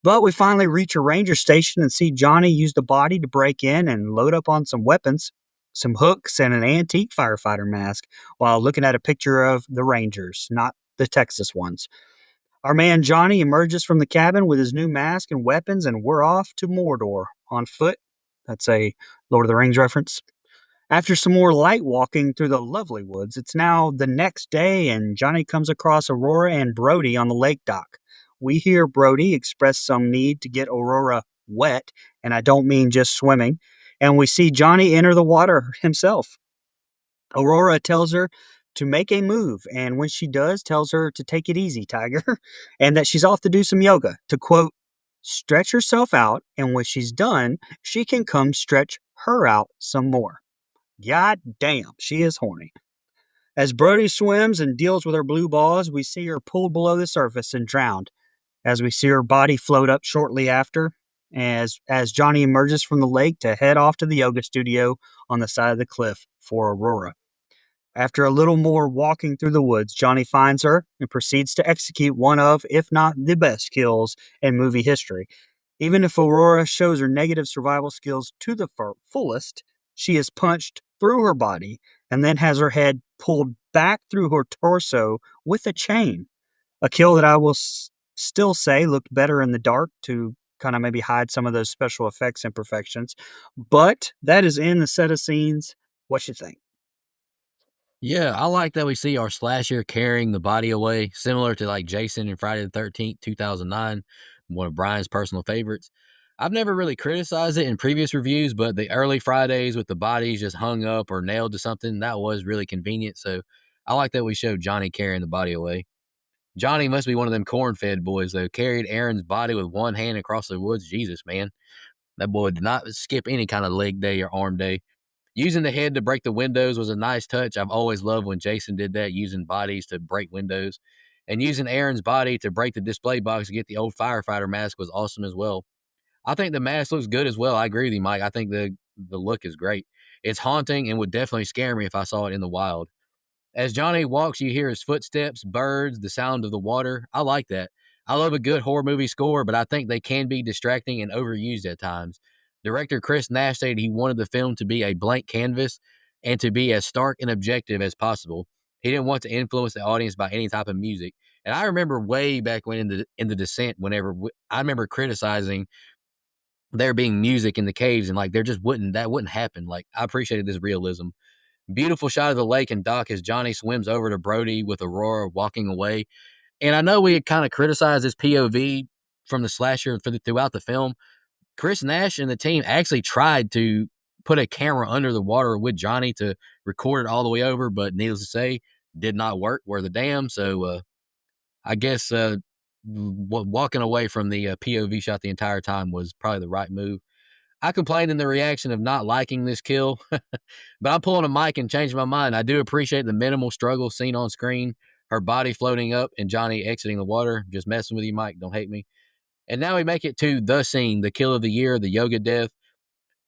But we finally reach a ranger station and see Johnny use the body to break in and load up on some weapons, some hooks, and an antique firefighter mask while looking at a picture of the Rangers, not the Texas ones. Our man Johnny emerges from the cabin with his new mask and weapons, and we're off to Mordor on foot. That's a Lord of the Rings reference. After some more light walking through the lovely woods, it's now the next day, and Johnny comes across Aurora and Brody on the lake dock. We hear Brody express some need to get Aurora wet, and I don't mean just swimming. and we see Johnny enter the water himself. Aurora tells her to make a move, and when she does, tells her to take it easy, Tiger, and that she's off to do some yoga, to quote, stretch herself out, and when she's done, she can come stretch her out some more. God damn, she is horny. As Brody swims and deals with her blue balls, we see her pulled below the surface and drowned, as we see her body float up shortly after, as Johnny emerges from the lake to head off to the yoga studio on the side of the cliff for Aurora. After a little more walking through the woods, Johnny finds her and proceeds to execute one of, if not the best kills in movie history. Even if Aurora shows her negative survival skills to the fullest, she is punched through her body and then has her head pulled back through her torso with a chain. A kill that I will still say looked better in the dark to kind of maybe hide some of those special effects imperfections. But that is in the set of scenes. What you think? Yeah, I like that we see our slasher carrying the body away, similar to like Jason in Friday the 13th, 2009, one of Brian's personal favorites. I've never really criticized it in previous reviews, but the early Fridays with the bodies just hung up or nailed to something, that was really convenient. So I like that we showed Johnny carrying the body away. Johnny must be one of them corn-fed boys, though. Carried Aaron's body with one hand across the woods. Jesus, man. That boy did not skip any kind of leg day or arm day. Using the head to break the windows was a nice touch. I've always loved when Jason did that, using bodies to break windows. And using Aaron's body to break the display box to get the old firefighter mask was awesome as well. I think the mask looks good as well. I agree with you, Mike. I think the look is great. It's haunting and would definitely scare me if I saw it in the wild. As Johnny walks, you hear his footsteps, birds, the sound of the water. I like that. I love a good horror movie score, but I think they can be distracting and overused at times. Director Chris Nash stated he wanted the film to be a blank canvas and to be as stark and objective as possible. He didn't want to influence the audience by any type of music. And I remember way back when in the Descent, whenever I remember criticizing there being music in the caves and like that wouldn't happen. Like I appreciated this realism. Beautiful shot of the lake and dock as Johnny swims over to Brody with Aurora walking away. And I know we had kind of criticized this POV from the slasher throughout the film. Chris Nash and the team actually tried to put a camera under the water with Johnny to record it all the way over, but needless to say, did not work worth a damn. So I guess walking away from the POV shot the entire time was probably the right move. I complained in the reaction of not liking this kill, but I'm pulling a mic and changing my mind. I do appreciate the minimal struggle seen on screen, her body floating up and Johnny exiting the water. Just messing with you, Mike. Don't hate me. And now we make it to the scene, the kill of the year, the yoga death.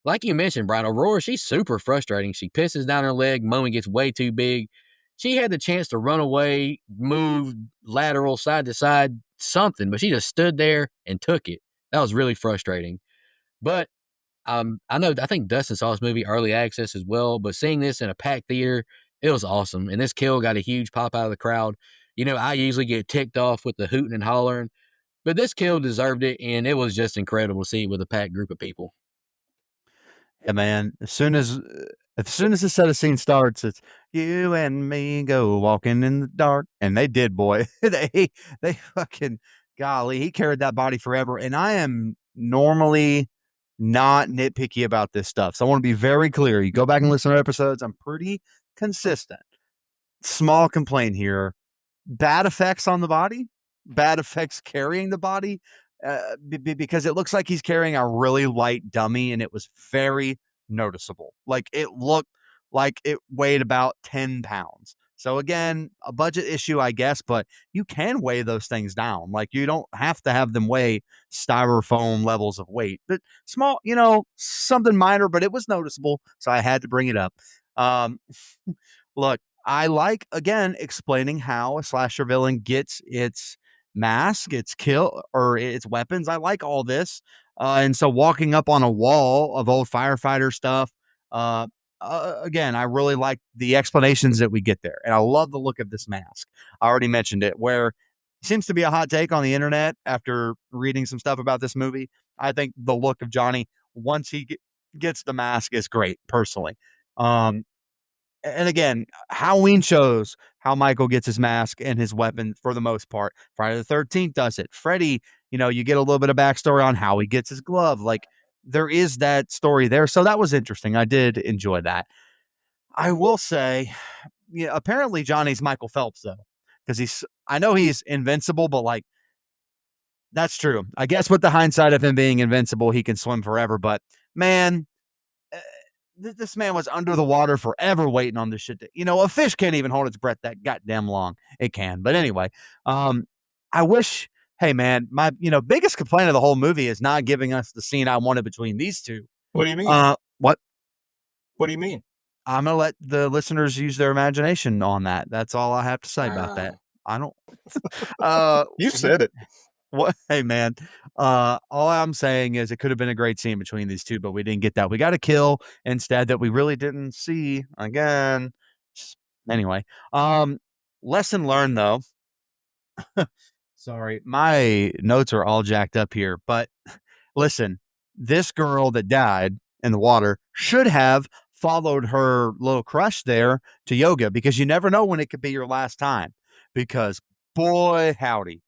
Like you mentioned, Brian, Aurora, she's super frustrating. She pisses down her leg. Moment gets way too big. She had the chance to run away, move lateral, side to side, something, but she just stood there and took it. That was really frustrating. But I think Dustin saw this movie early access as well, but seeing this in a packed theater, it was awesome. And this kill got a huge pop out of the crowd. You know, I usually get ticked off with the hooting and hollering, but this kill deserved it, and it was just incredible to see with a packed group of people. Yeah, man. As soon as the set of scene starts, it's you and me go walking in the dark, and they did, boy. they fucking golly, he carried that body forever. And I am normally not nitpicky about this stuff, so I want to be very clear. You go back and listen to episodes. I'm pretty consistent. Small complaint here: bad effects on the body, bad effects carrying the body. Because it looks like he's carrying a really light dummy, and it was very noticeable. Like it looked like it weighed about 10 pounds. So again, a budget issue, I guess, but you can weigh those things down. Like you don't have to have them weigh styrofoam levels of weight. But small, something minor, but it was noticeable. So I had to bring it up. Look, I like, again, explaining how a slasher villain gets its mask, its kill, or its weapons. I like all this. And so walking up on a wall of old firefighter stuff, again, I really like the explanations that we get there. And I love the look of this mask. I already mentioned it, where it seems to be a hot take on the internet after reading some stuff about this movie. I think the look of Johnny, once he gets the mask, is great, personally. And again, Halloween shows how Michael gets his mask and his weapon for the most part. Friday the 13th does it. Freddy, you get a little bit of backstory on how he gets his glove. Like, there is that story there. So that was interesting. I did enjoy that. I will say, yeah, apparently Johnny's Michael Phelps though, because I know he's invincible, but like that's true. I guess with the hindsight of him being invincible, he can swim forever. But man, uh, this man was under the water forever waiting on this shit. A fish can't even hold its breath that goddamn long. It can, but anyway, I wish. Hey man, my biggest complaint of the whole movie is not giving us the scene I wanted between these two. What do you mean? What? What do you mean? I'm gonna let the listeners use their imagination on that. That's all I have to say about that. I don't. You said it. What? Hey, man. All I'm saying is it could have been a great scene between these two, but we didn't get that. We got a kill instead that we really didn't see again. Anyway, lesson learned though. Sorry, my notes are all jacked up here, but listen, this girl that died in the water should have followed her little crush there to yoga because you never know when it could be your last time. Because boy, howdy,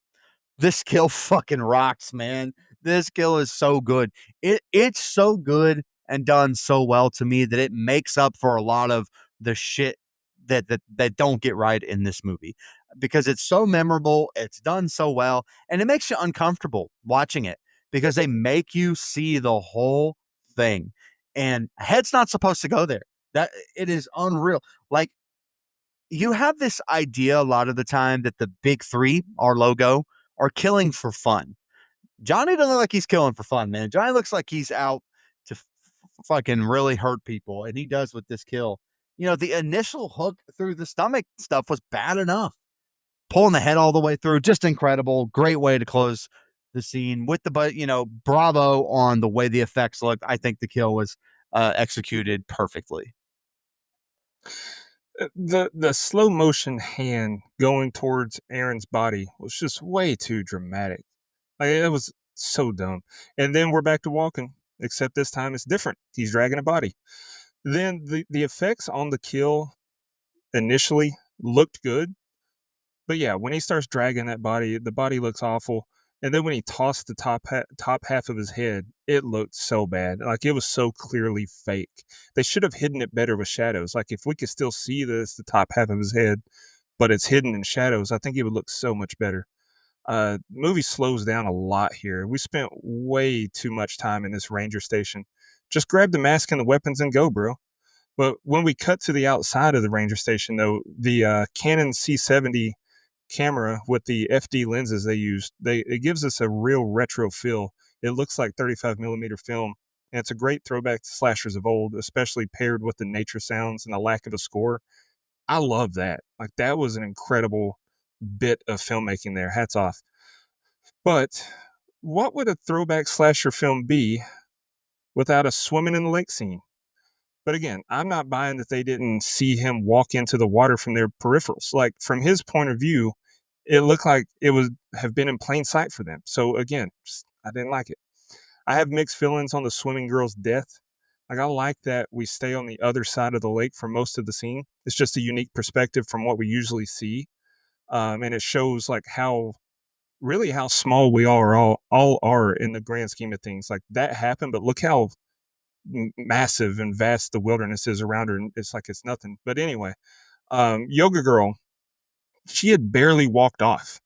this kill fucking rocks, man. This kill is so good. It's so good and done so well to me that it makes up for a lot of the shit that don't get right in this movie because it's so memorable, it's done so well, and it makes you uncomfortable watching it because they make you see the whole thing. And head's not supposed to go there. That it is unreal. Like you have this idea a lot of the time that the big three, our logo, are killing for fun. Johnny doesn't look like he's killing for fun, man. Johnny looks like he's out to fucking really hurt people, and he does with this kill. The initial hook through the stomach stuff was bad enough. Pulling the head all the way through, just incredible. Great way to close the scene with bravo on the way the effects looked. I think the kill was executed perfectly. The slow motion hand going towards Aaron's body was just way too dramatic. Like it was so dumb. And then we're back to walking, except this time it's different. He's dragging a body. Then the effects on the kill initially looked good, but yeah, when he starts dragging that body, the body looks awful. And then when he tossed the top half of his head, it looked so bad. Like it was so clearly fake. They should have hidden it better with shadows. Like if we could still see the top half of his head, but it's hidden in shadows, I think it would look so much better. The movie slows down a lot here. We spent way too much time in this ranger station. Just grab the mask and the weapons and go, bro. But when we cut to the outside of the ranger station, though, the Canon C70 camera with the FD lenses they used, it gives us a real retro feel. It looks like 35 millimeter film, and it's a great throwback to slashers of old, especially paired with the nature sounds and the lack of a score. I love that. Like that was an incredible bit of filmmaking there. Hats off. But what would a throwback slasher film be without a swimming in the lake scene? But again, I'm not buying that they didn't see him walk into the water from their peripherals. Like from his point of view, it looked like it would have been in plain sight for them. So again, I didn't like it. I have mixed feelings on the swimming girl's death. Like I like that we stay on the other side of the lake for most of the scene. It's just a unique perspective from what we usually see. And it shows like how small we all are in the grand scheme of things. Like that happened, but look how massive and vast the wilderness is around her, and it's like it's nothing. But anyway, Yoga Girl, she had barely walked off.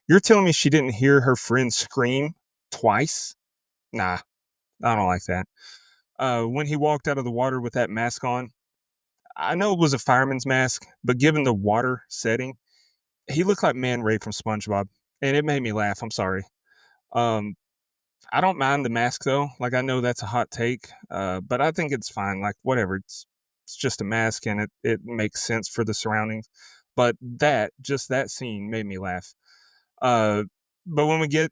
You're telling me she didn't hear her friend scream twice? Nah, I don't like that. When he walked out of the water with that mask on, I know it was a fireman's mask, but given the water setting, he looked like Man Ray from SpongeBob, and it made me laugh. I'm sorry. I don't mind the mask though. Like I know that's a hot take, but I think it's fine. Like whatever, it's just a mask, and it makes sense for the surroundings. But that scene made me laugh. But when we get,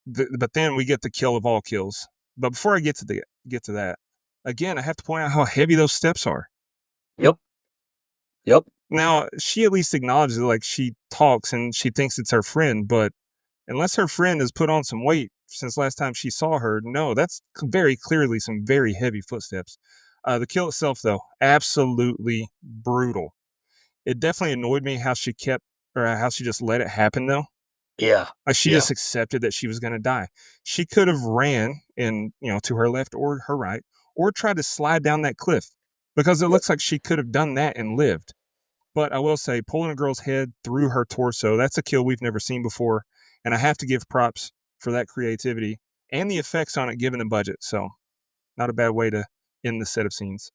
then we get the kill of all kills. But before I get to that, again, I have to point out how heavy those steps are. Yep. Now she at least acknowledges it, like she talks and she thinks it's her friend, but unless her friend has put on some weight since last time she saw her, no, that's very clearly some very heavy footsteps. The kill itself, though, absolutely brutal. It definitely annoyed me how she just let it happen, though. Yeah. Like she just accepted that she was going to die. She could have ran in, to her left or her right, or tried to slide down that cliff, because it looks like she could have done that and lived. But I will say, pulling a girl's head through her torso, that's a kill we've never seen before. And I have to give props for that creativity and the effects on it given the budget. So not a bad way to end the set of scenes.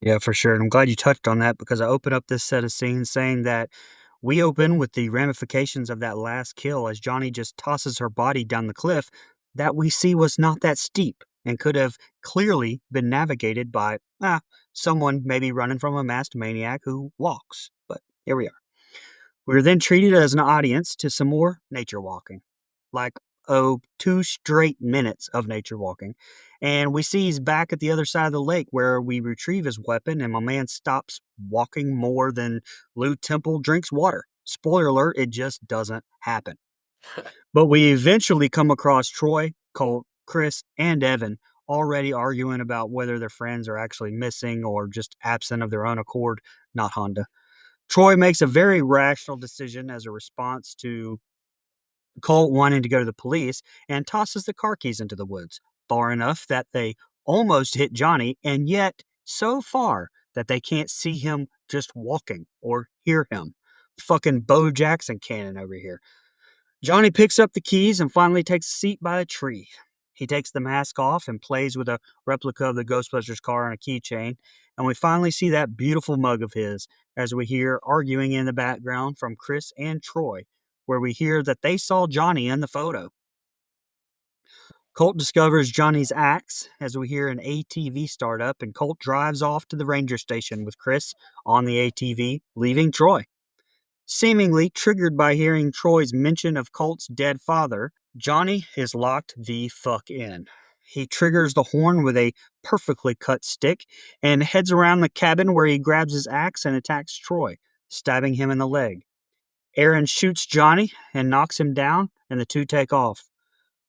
Yeah, for sure. And I'm glad you touched on that because I opened up this set of scenes saying that we open with the ramifications of that last kill as Johnny just tosses her body down the cliff that we see was not that steep and could have clearly been navigated by someone maybe running from a masked maniac who walks. But here we are. We were then treated as an audience to some more nature walking. Like, 2 straight minutes of nature walking. And we see he's back at the other side of the lake where we retrieve his weapon, and my man stops walking more than Lou Temple drinks water. Spoiler alert, it just doesn't happen. But we eventually come across Troy, Colt, Chris, and Evan already arguing about whether their friends are actually missing or just absent of their own accord, not Honda. Troy makes a very rational decision as a response to Colt wanting to go to the police and tosses the car keys into the woods, far enough that they almost hit Johnny, and yet so far that they can't see him just walking or hear him. Fucking Bo Jackson cannon over here. Johnny picks up the keys and finally takes a seat by a tree. He takes the mask off and plays with a replica of the Ghostbusters car on a keychain, and we finally see that beautiful mug of his as we hear arguing in the background from Chris and Troy, where we hear that they saw Johnny in the photo. Colt discovers Johnny's axe as we hear an ATV start up, and Colt drives off to the ranger station with Chris on the ATV, leaving Troy. Seemingly triggered by hearing Troy's mention of Colt's dead father, Johnny is locked the fuck in. He triggers the horn with a perfectly cut stick and heads around the cabin where he grabs his axe and attacks Troy, stabbing him in the leg. Aaron shoots Johnny and knocks him down, and the two take off.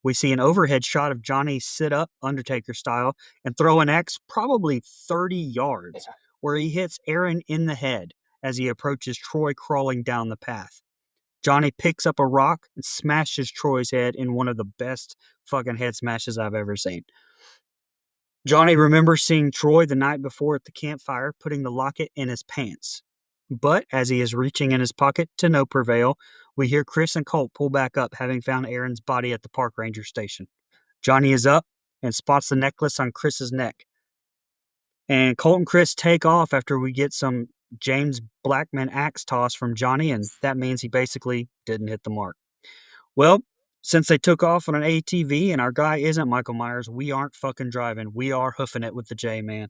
We see an overhead shot of Johnny sit up, Undertaker style, and throw an axe probably 30 yards, where he hits Aaron in the head as he approaches Troy crawling down the path. Johnny picks up a rock and smashes Troy's head in one of the best fucking head smashes I've ever seen. Johnny remembers seeing Troy the night before at the campfire putting the locket in his pants. But as he is reaching in his pocket to no prevail, we hear Chris and Colt pull back up, having found Aaron's body at the park ranger station. Johnny is up and spots the necklace on Chris's neck. And Colt and Chris take off after we get some James Blackman axe toss from Johnny, and that means he basically didn't hit the mark. Well, since they took off on an ATV and our guy isn't Michael Myers, we aren't fucking driving. We are hoofing it with the J-Man.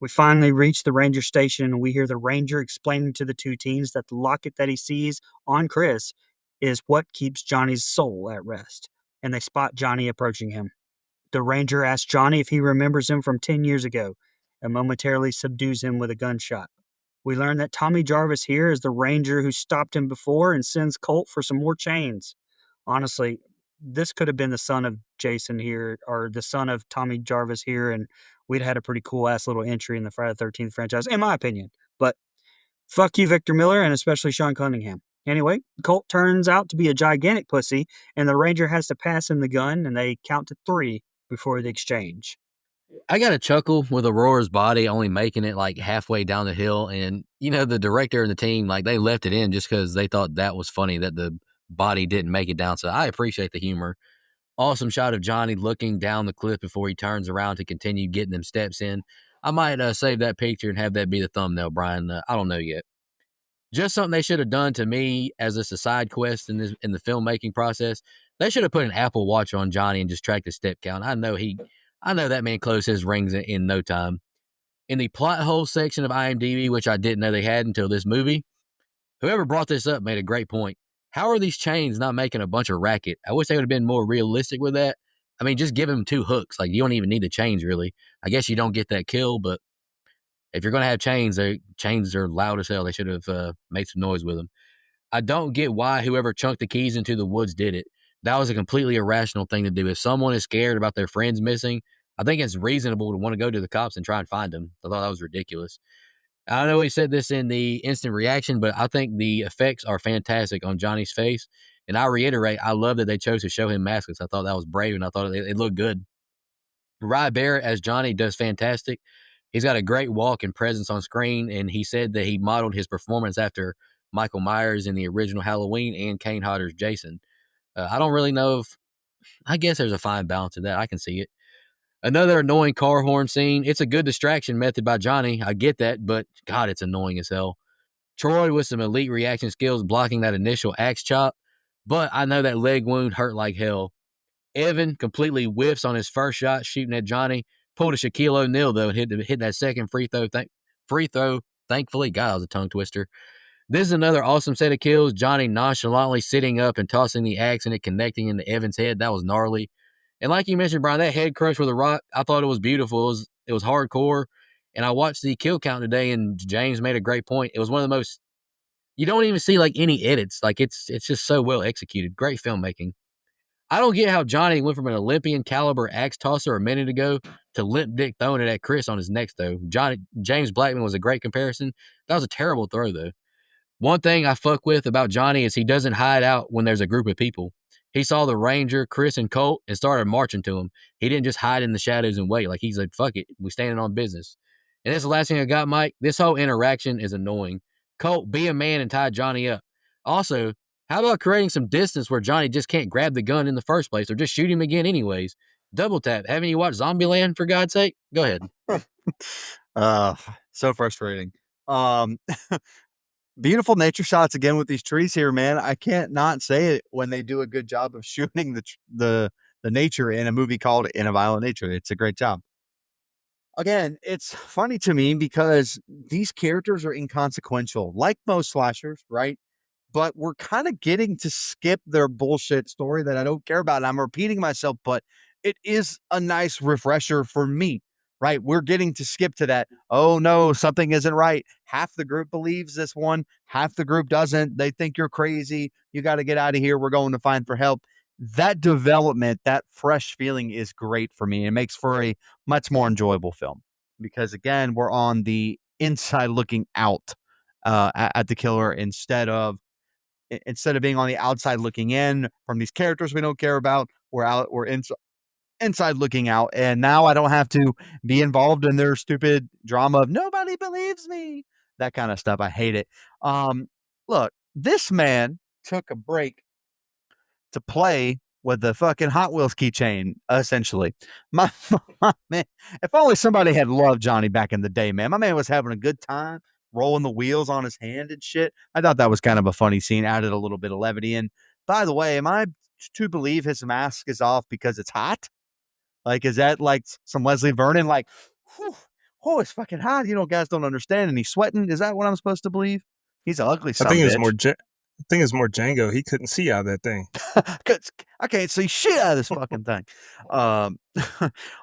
We finally reach the ranger station, and we hear the ranger explaining to the two teens that the locket that he sees on Chris is what keeps Johnny's soul at rest, and they spot Johnny approaching him. The ranger asks Johnny if he remembers him from 10 years ago and momentarily subdues him with a gunshot. We learn that Tommy Jarvis here is the ranger who stopped him before and sends Colt for some more chains. Honestly, this could have been the son of Jason here, or the son of Tommy Jarvis here, and we'd had a pretty cool ass little entry in the Friday the 13th franchise, in my opinion. But fuck you, Victor Miller, and especially Sean Cunningham. Anyway, Colt turns out to be a gigantic pussy, and the ranger has to pass him the gun, and they count to 3 before the exchange. I got a chuckle with Aurora's body only making it like halfway down the hill. And, the director and the team, like they left it in just because they thought that was funny that the body didn't make it down. So I appreciate the humor. Awesome shot of Johnny looking down the cliff before he turns around to continue getting them steps in. I might save that picture and have that be the thumbnail, Brian. I don't know yet. Just something they should have done to me as a side quest in the filmmaking process. They should have put an Apple Watch on Johnny and just tracked the step count. I know that man closed his rings in no time. In the plot hole section of IMDb, which I didn't know they had until this movie, whoever brought this up made a great point. How are these chains not making a bunch of racket? I wish they would have been more realistic with that. I mean, just give him 2 hooks. Like, you don't even need the chains, really. I guess you don't get that kill, but if you're going to have chains, chains are loud as hell. They should have made some noise with them. I don't get why whoever chunked the keys into the woods did it. That was a completely irrational thing to do. If someone is scared about their friends missing, I think it's reasonable to want to go to the cops and try and find them. I thought that was ridiculous. I know we said this in the instant reaction, but I think the effects are fantastic on Johnny's face. And I reiterate, I love that they chose to show him maskless. I thought that was brave, and I thought it looked good. Rye Barrett as Johnny does fantastic. He's got a great walk and presence on screen, and he said that he modeled his performance after Michael Myers in the original Halloween and Kane Hodder's Jason. I don't really know if – I guess there's a fine balance in that. I can see it. Another annoying car horn scene. It's a good distraction method by Johnny. I get that, but God, it's annoying as hell. Troy with some elite reaction skills blocking that initial axe chop, but I know that leg wound hurt like hell. Evan completely whiffs on his first shot shooting at Johnny. Pulled a Shaquille O'Neal, though, and hit that second free throw. Thankfully, God, that was a tongue twister. This is another awesome set of kills. Johnny nonchalantly sitting up and tossing the axe and it connecting into Evan's head. That was gnarly. And like you mentioned, Brian, that head crush with a rock, I thought it was beautiful. It was hardcore. And I watched the kill count today, and James made a great point. It was one of the most – you don't even see, like, any edits. Like, it's just so well executed. Great filmmaking. I don't get how Johnny went from an Olympian caliber axe tosser a minute ago to limp dick throwing it at Chris on his neck, though. James Blackman was a great comparison. That was a terrible throw, though. One thing I fuck with about Johnny is he doesn't hide out when there's a group of people. He saw the Ranger, Chris, and Colt and started marching to him. He didn't just hide in the shadows and wait. Like, he's like, fuck it, we standing on business. And that's the last thing I got, Mike. This whole interaction is annoying. Colt, be a man and tie Johnny up. Also, how about creating some distance where Johnny just can't grab the gun in the first place or just shoot him again anyways? Double tap. Haven't you watched Zombieland, for God's sake? Go ahead. So frustrating. Beautiful nature shots again with these trees here, man. I can't not say it when they do a good job of shooting the nature in a movie called In a Violent Nature. It's a great job. Again, it's funny to me because these characters are inconsequential, like most slashers, right? But we're kind of getting to skip their bullshit story that I don't care about. And I'm repeating myself, but it is a nice refresher for me, right? We're getting to skip to that. Oh no, something isn't right. Half the group believes this one, half the group doesn't. They think you're crazy. You got to get out of here. We're going to find for help. That development, that fresh feeling is great for me. It makes for a much more enjoyable film because again, we're on the inside looking out at the killer instead of being on the outside looking in from these characters we don't care about. We're inside looking out. And now I don't have to be involved in their stupid drama of nobody believes me, that kind of stuff. I hate it. Look, this man took a break to play with the fucking Hot Wheels keychain, essentially. My man, if only somebody had loved Johnny back in the day, man. My man was having a good time rolling the wheels on his hand and shit. I thought that was kind of a funny scene, added a little bit of levity in. By the way, am I to believe his mask is off because it's hot? Like, is that like some Leslie Vernon? Like, whew, oh, it's fucking hot. You know, guys don't understand, and he's sweating. Is that what I'm supposed to believe? He's an ugly son of a bitch. I think it's more Django. He couldn't see out of that thing. I can't see shit out of this fucking thing.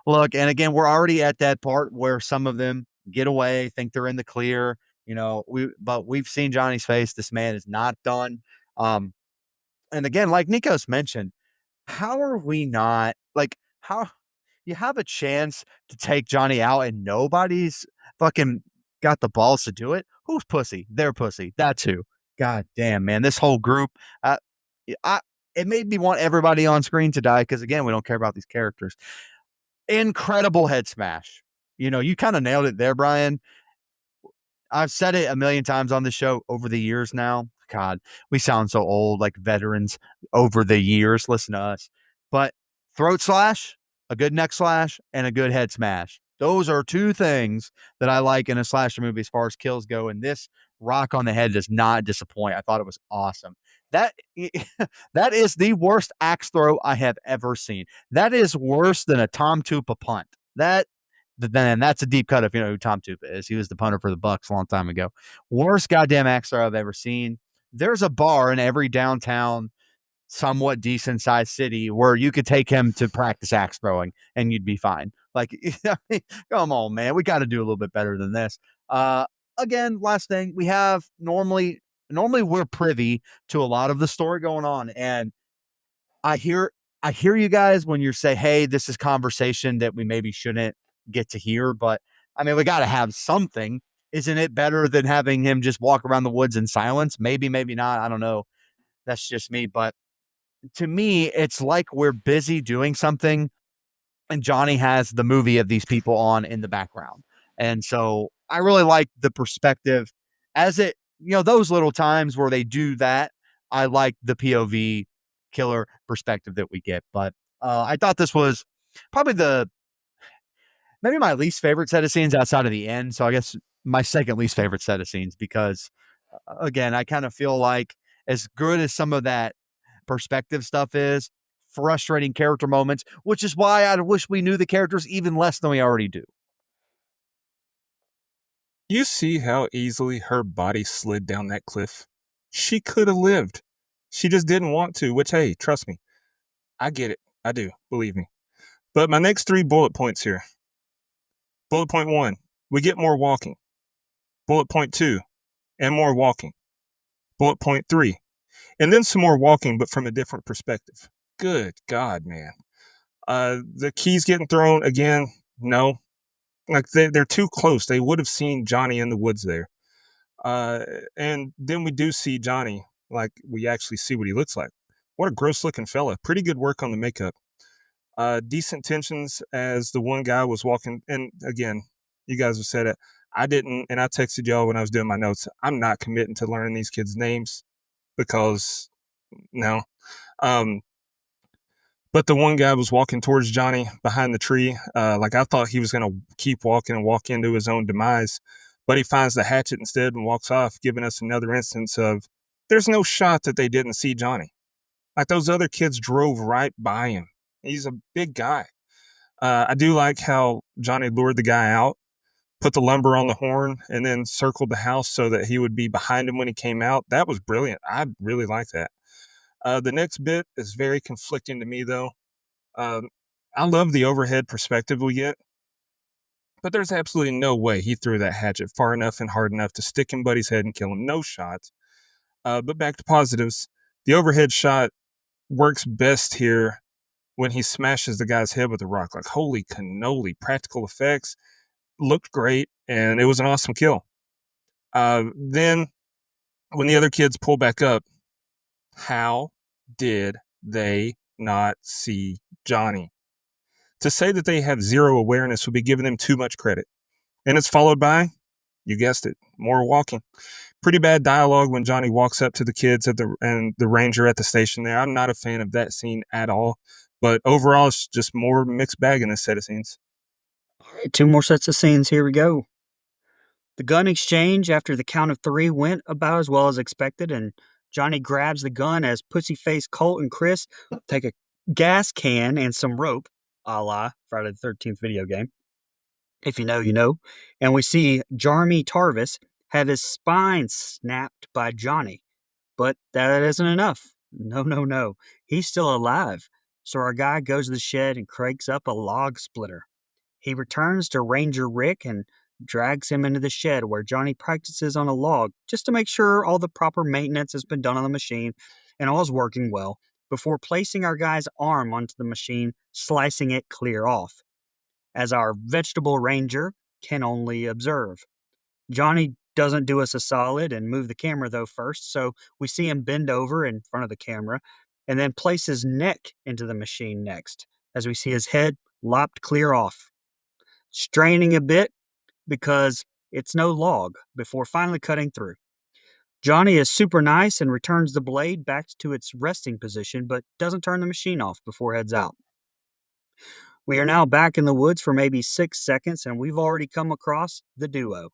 Look, and again, we're already at that part where some of them get away, think they're in the clear. You know, but we've seen Johnny's face. This man is not done. And again, like Nikos mentioned, how are we not like how you have a chance to take Johnny out and nobody's fucking got the balls to do it? Who's pussy? They're pussy. That's who. God damn, man. This whole group, it made me want everybody on screen to die because again, we don't care about these characters. Incredible head smash. You know, you kind of nailed it there, Brian. I've said it a million times on the show over the years now. God, we sound so old, like veterans over the years. Listen to us. But throat slash, a good neck slash, and a good head smash. Those are two things that I like in a slasher movie as far as kills go. And this rock on the head does not disappoint. I thought it was awesome. That is the worst axe throw I have ever seen. That is worse than a Tom Tupa punt. Then that's a deep cut if you know who Tom Tupa is. He was the punter for the Bucks a long time ago. Worst goddamn axe throw I've ever seen. There's a bar in every downtown, somewhat decent sized city where you could take him to practice axe throwing and you'd be fine. Like, come on, man. We got to do a little bit better than this. Again, last thing, we have normally we're privy to a lot of the story going on. And I hear you guys when you say, hey, this is conversation that we maybe shouldn't get to hear, but I mean, we got to have something. Isn't it better than having him just walk around the woods in silence? Maybe, maybe not. I don't know. That's just me. But to me, it's like we're busy doing something and Johnny has the movie of these people on in the background. And so I really like the perspective as it, those little times where they do that. I like the POV killer perspective that we get. But I thought this was probably maybe my least favorite set of scenes outside of the end. So I guess my second least favorite set of scenes, because again, I kind of feel like as good as some of that perspective stuff is, frustrating character moments, which is why I wish we knew the characters even less than we already do. You see how easily her body slid down that cliff? She could have lived. She just didn't want to, which, hey, trust me, I get it. I do, believe me. But my next 3 bullet points here. Bullet point 1, we get more walking. Bullet point 2, and more walking. Bullet point 3, and then some more walking, but from a different perspective. Good God, man. The keys getting thrown again, no. Like, they're too close. They would have seen Johnny in the woods there. And then we do see Johnny, like, we actually see what he looks like. What a gross-looking fella. Pretty good work on the makeup. Decent tensions as the one guy was walking. And again, you guys have said it. I didn't, and I texted y'all when I was doing my notes, I'm not committing to learning these kids' names because, no. But the one guy was walking towards Johnny behind the tree. Like, I thought he was going to keep walking and walk into his own demise. But he finds the hatchet instead and walks off, giving us another instance of there's no shot that they didn't see Johnny. Like, those other kids drove right by him. He's a big guy. I do like how Johnny lured the guy out, put the lumber on the horn, and then circled the house so that he would be behind him when he came out. That was brilliant. I really like that. The next bit is very conflicting to me, though. I love the overhead perspective we get, but there's absolutely no way he threw that hatchet far enough and hard enough to stick in Buddy's head and kill him. No shot. But back to positives. The overhead shot works best here when he smashes the guy's head with a rock. Like, holy cannoli, practical effects. Looked great, and it was an awesome kill. Then, when the other kids pull back up, how did they not see Johnny? To say that they have zero awareness would be giving them too much credit. And it's followed by, you guessed it, more walking. Pretty bad dialogue when Johnny walks up to the kids and the ranger at the station there. I'm not a fan of that scene at all. But overall, it's just more mixed bag in this set of scenes. All right, 2 more sets of scenes. Here we go. The gun exchange after the count of 3 went about as well as expected, and Johnny grabs the gun as pussy-faced Colt and Chris take a gas can and some rope, a la Friday the 13th video game. If you know, you know. And we see Jarmy Tarvis have his spine snapped by Johnny. But that isn't enough. No. He's still alive. So our guy goes to the shed and cranks up a log splitter. He returns to Ranger Rick and drags him into the shed where Johnny practices on a log just to make sure all the proper maintenance has been done on the machine and all is working well before placing our guy's arm onto the machine, slicing it clear off, as our vegetable ranger can only observe. Johnny doesn't do us a solid and move the camera, though, first, so we see him bend over in front of the camera and then place his neck into the machine next, as we see his head lopped clear off. Straining a bit because it's no log before finally cutting through. Johnny is super nice and returns the blade back to its resting position, but doesn't turn the machine off before heads out. We are now back in the woods for maybe 6 seconds, and we've already come across the duo.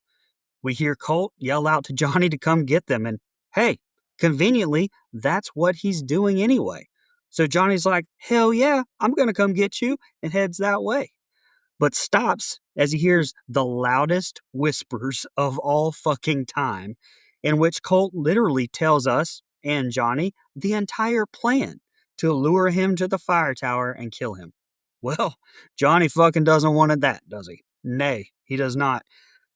We hear Colt yell out to Johnny to come get them, and hey, conveniently, that's what he's doing anyway. So Johnny's like, hell yeah, I'm going to come get you, and heads that way. But stops as he hears the loudest whispers of all fucking time, in which Colt literally tells us, and Johnny, the entire plan to lure him to the fire tower and kill him. Well, Johnny fucking doesn't want it that, does he? Nay, he does not.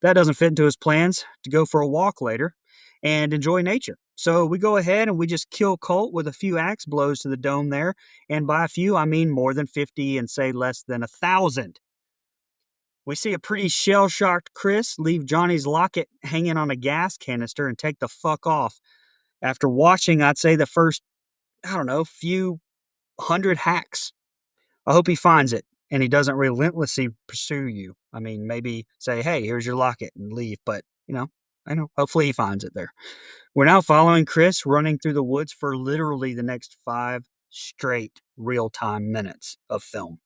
That doesn't fit into his plans to go for a walk later and enjoy nature. So we go ahead and we just kill Colt with a few axe blows to the dome there. And by a few, I mean more than 50 and say less than 1,000. We see a pretty shell-shocked Chris leave Johnny's locket hanging on a gas canister and take the fuck off. After watching, I'd say the first, I don't know, few hundred hacks. I hope he finds it and he doesn't relentlessly pursue you. I mean, maybe say, hey, here's your locket and leave, but, hopefully he finds it there. We're now following Chris running through the woods for literally the next 5 straight real-time minutes of film.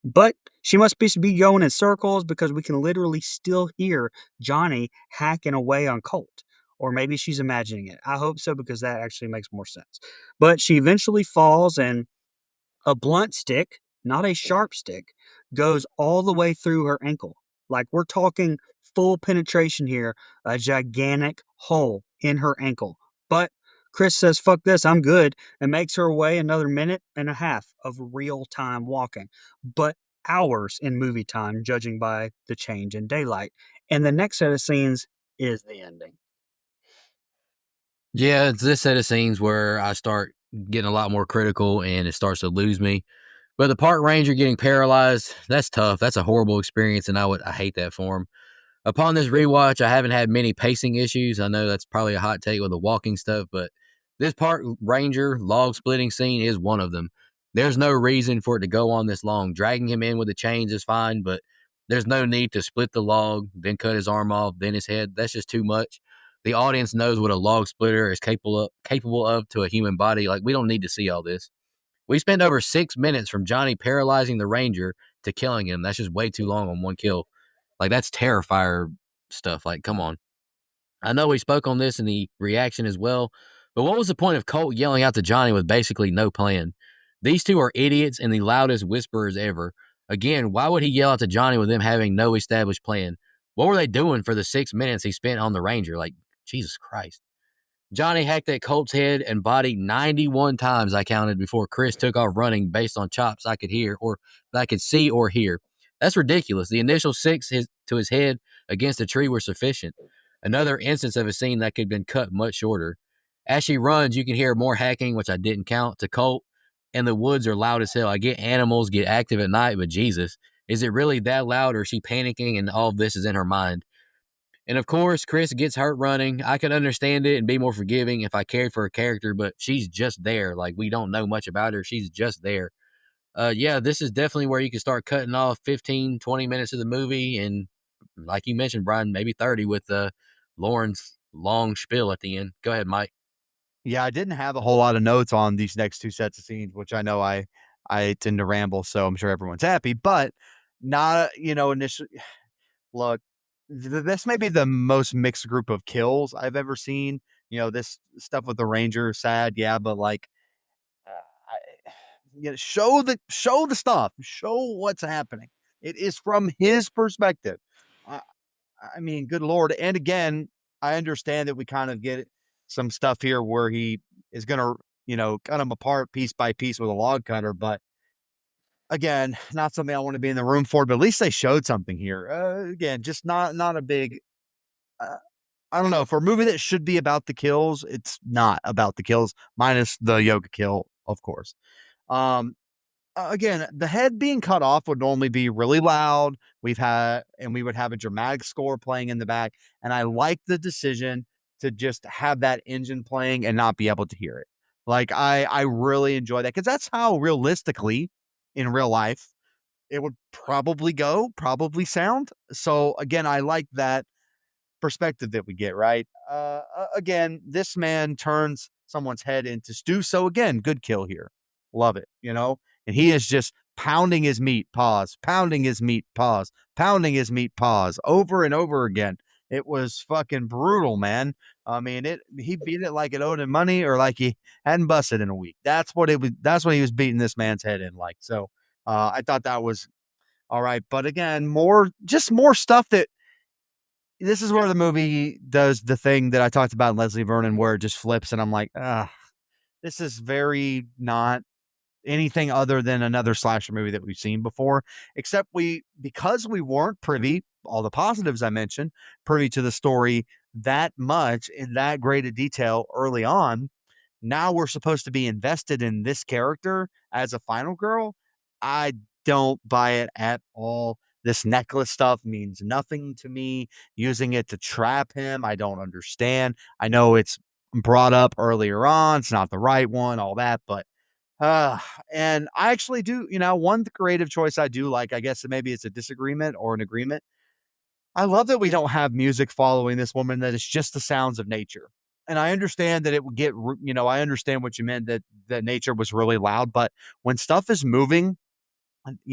But she must be going in circles because we can literally still hear Johnny hacking away on Colt. Or maybe she's imagining it. I hope so because that actually makes more sense. But she eventually falls and a blunt stick, not a sharp stick, goes all the way through her ankle. Like we're talking full penetration here, a gigantic hole in her ankle. But Chris says, fuck this, I'm good, and makes her way another minute and a half of real time walking. But hours in movie time, judging by the change in daylight. And the next set of scenes is the ending. Yeah, it's this set of scenes where I start getting a lot more critical and it starts to lose me. But the park ranger getting paralyzed, that's tough. That's a horrible experience, and I hate that for him. Upon this rewatch, I haven't had many pacing issues. I know that's probably a hot take with the walking stuff, but this park ranger log splitting scene is one of them. There's no reason for it to go on this long. Dragging him in with the chains is fine, but there's no need to split the log, then cut his arm off, then his head. That's just too much. The audience knows what a log splitter is capable of to a human body. Like, we don't need to see all this. We spent over 6 minutes from Johnny paralyzing the ranger to killing him. That's just way too long on one kill. Like, that's Terrifier stuff. Like, come on. I know we spoke on this in the reaction as well, but what was the point of Colt yelling out to Johnny with basically no plan? These two are idiots and the loudest whisperers ever. Again, why would he yell out to Johnny with them having no established plan? What were they doing for the 6 minutes he spent on the ranger? Like, Jesus Christ. Johnny hacked at Colt's head and body 91 times, I counted, before Chris took off running based on chops I could hear or that I could see or hear. That's ridiculous. The initial 6 to his head against a tree were sufficient. Another instance of a scene that could have been cut much shorter. As she runs, you can hear more hacking, which I didn't count, to Colt, and the woods are loud as hell. I get animals get active at night, but Jesus, is it really that loud, or is she panicking and all of this is in her mind? And of course, Chris gets hurt running. I could understand it and be more forgiving if I cared for her character, but she's just there. Like, we don't know much about her. She's just there. Yeah, this is definitely where you can start cutting off 15, 20 minutes of the movie. And like you mentioned, Brian, maybe 30 with Lauren's long spiel at the end. Go ahead, Mike. Yeah, I didn't have a whole lot of notes on these next 2 sets of scenes, which I know I tend to ramble, so I'm sure everyone's happy, but not, initially look, this may be the most mixed group of kills I've ever seen. This stuff with the ranger, sad, yeah, but like, show the stuff, show what's happening. It is from his perspective. I mean, good Lord. And again, I understand that we kind of get some stuff here where he is going to, cut them apart piece by piece with a log cutter. But again, not something I want to be in the room for, but at least they showed something here. Again, just not a big, I don't know, for a movie that should be about the kills, it's not about the kills, minus the yoga kill, of course. Again, the head being cut off would normally be really loud. We would have a dramatic score playing in the back. And I like the decision to just have that engine playing and not be able to hear it. Like, I really enjoy that because that's how realistically in real life it would probably sound. So again, I like that perspective that we get, right? Again, this man turns someone's head into stew. So again, good kill here. Love it, and he is just pounding his meat, pause, pounding his meat, pause, pounding his meat, pause, over and over again. It was fucking brutal, man. I mean, he beat it like it owed him money or like he hadn't busted in a week. That's what it was. That's what he was beating this man's head in like. So I thought that was all right. But again, more stuff that this is where the movie does the thing that I talked about in Leslie Vernon, where it just flips. And I'm like, this is very not anything other than another slasher movie that we've seen before, except because we weren't privy, all the positives I mentioned, privy to the story that much in that great a detail early on. Now we're supposed to be invested in this character as a final girl. I don't buy it at all. This necklace stuff means nothing to me. Using it to trap him, I don't understand. I know it's brought up earlier on. It's not the right one, all that, but uh, and I actually do, one creative choice I do like, I guess maybe it's a disagreement or an agreement. I love that we don't have music following this woman, that it's just the sounds of nature. And I understand that it would get, I understand what you meant, that nature was really loud, but when stuff is moving,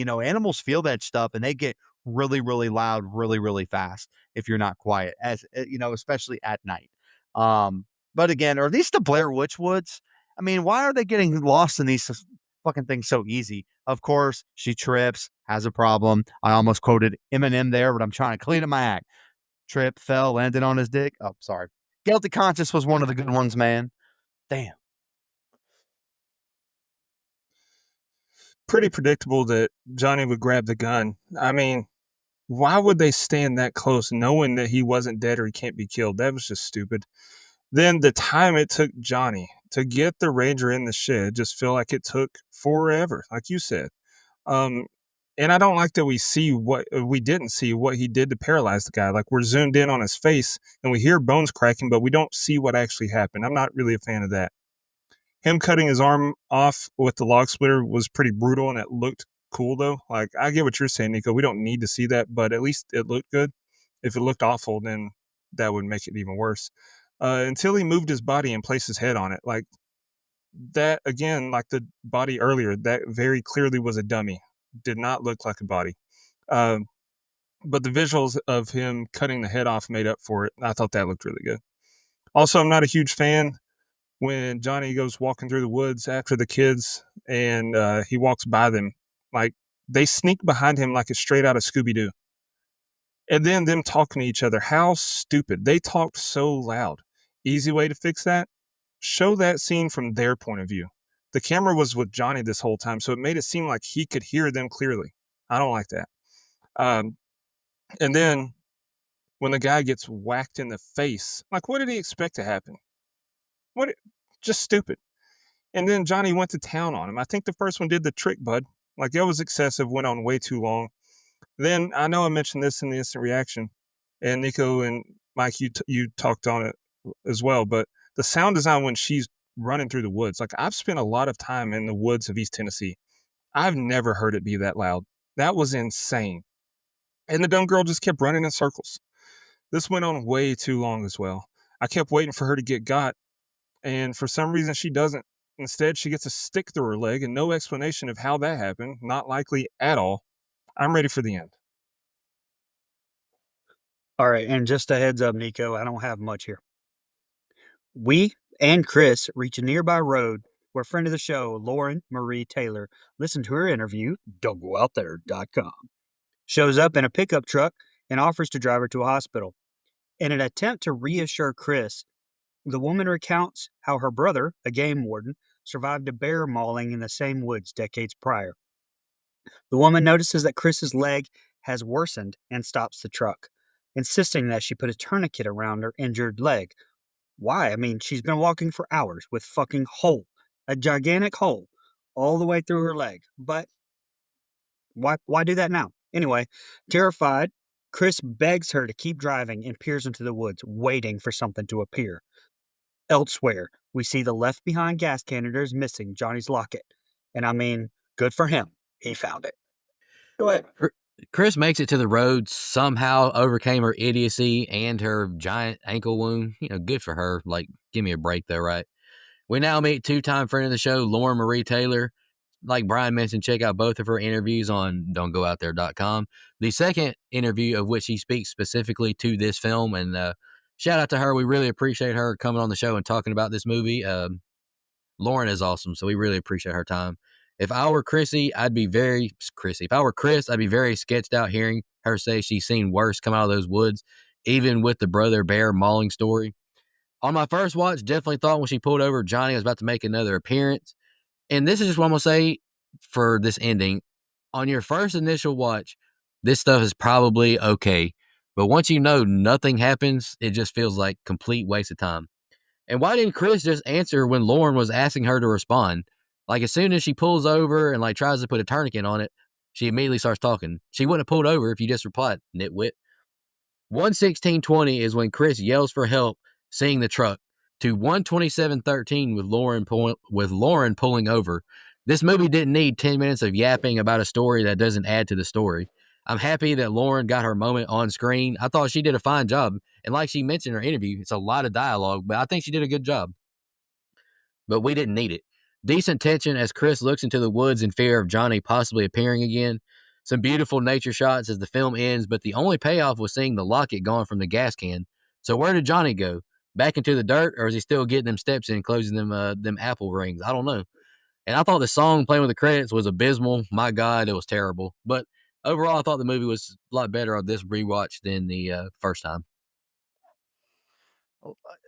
animals feel that stuff and they get really, really loud, really, really fast if you're not quiet, especially at night. But again, are these the Blair Witch Woods? I mean, why are they getting lost in these fucking things so easy? Of course, she trips, has a problem. I almost quoted Eminem there, but I'm trying to clean up my act. Trip, fell, landed on his dick. Oh, sorry. Guilty Conscience was one of the good ones, man. Damn. Pretty predictable that Johnny would grab the gun. I mean, why would they stand that close knowing that he wasn't dead or he can't be killed? That was just stupid. Then the time it took Johnny to get the Ranger in the shed just feel like it took forever, like you said. And I don't like that we didn't see what he did to paralyze the guy. Like, we're zoomed in on his face and we hear bones cracking, but we don't see what actually happened. I'm not really a fan of that. Him cutting his arm off with the log splitter was pretty brutal, and it looked cool, though. Like, I get what you're saying, Nico. We don't need to see that, but at least it looked good. If it looked awful, then that would make it even worse. Until he moved his body and placed his head on it. Like, that, again, like the body earlier, that very clearly was a dummy. Did not look like a body. But the visuals of him cutting the head off made up for it. I thought that looked really good. Also, I'm not a huge fan when Johnny goes walking through the woods after the kids and he walks by them. Like, they sneak behind him like it's straight out of Scooby-Doo. And then them talking to each other. How stupid. They talked so loud. Easy way to fix that? Show that scene from their point of view. The camera was with Johnny this whole time, so it made it seem like he could hear them clearly. I don't like that. And then when the guy gets whacked in the face, like, what did he expect to happen? Just stupid. And then Johnny went to town on him. I think the first one did the trick, bud. Like, it was excessive, went on way too long. Then, I know I mentioned this in the instant reaction, and Nico and Mike, you talked on it as well, but the sound design when she's running through the woods, like, I've spent a lot of time in the woods of East Tennessee. I've never heard it be that loud. That was insane. And the dumb girl just kept running in circles. This went on way too long as well. I kept waiting for her to get got, and for some reason she doesn't. Instead, she gets a stick through her leg and no explanation of how that happened. Not likely at all. I'm ready for the end. All right, and just a heads up, Nico, I don't have much here. We and Chris reach a nearby road where friend of the show, Lauren Marie Taylor, listened to her interview, don'tgoouthere.com, shows up in a pickup truck and offers to drive her to a hospital. In an attempt to reassure Chris, the woman recounts how her brother, a game warden, survived a bear mauling in the same woods decades prior. The woman notices that Chris's leg has worsened and stops the truck, insisting that she put a tourniquet around her injured leg. Why? I mean, she's been walking for hours with fucking a gigantic hole, all the way through her leg. But why do that now? Anyway, terrified, Chris begs her to keep driving and peers into the woods, waiting for something to appear. Elsewhere, we see the left-behind gas canister is missing Johnny's locket. And I mean, good for him. He found it. Go ahead. Chris makes it to the road, somehow overcame her idiocy and her giant ankle wound. Good for her. Like, give me a break though, right? We now meet two-time friend of the show, Lauren Marie Taylor. Like Brian mentioned, check out both of her interviews on don'tgoouthere.com. The second interview of which she speaks specifically to this film, and shout out to her. We really appreciate her coming on the show and talking about this movie. Lauren is awesome, so we really appreciate her time. If I were Chris, I'd be very sketched out hearing her say she's seen worse come out of those woods, even with the brother bear mauling story. On my first watch, definitely thought when she pulled over, Johnny was about to make another appearance. And this is just what I'm going to say for this ending. On your first initial watch, this stuff is probably okay. But once you know nothing happens, it just feels like complete waste of time. And why didn't Chris just answer when Lauren was asking her to respond? Like, as soon as she pulls over and like tries to put a tourniquet on it, She immediately starts talking. She wouldn't have pulled over if you just replied, nitwit. 1:16:20 is when Chris yells for help, seeing the truck, to 1:27:13 with Lauren pulling over. This movie didn't need 10 minutes of yapping about a story that doesn't add to the story. I'm happy that Lauren got her moment on screen. I thought she did a fine job. And like she mentioned in her interview, it's a lot of dialogue, but I think she did a good job. But we didn't need it. Decent tension as Chris looks into the woods in fear of Johnny possibly appearing again. Some beautiful nature shots as the film ends, but the only payoff was seeing the locket gone from the gas can. So where did Johnny go? Back into the dirt, or is he still getting them steps in, closing them apple rings? I don't know. And I thought the song playing with the credits was abysmal. My God, it was terrible. But overall, I thought the movie was a lot better on this rewatch than the first time.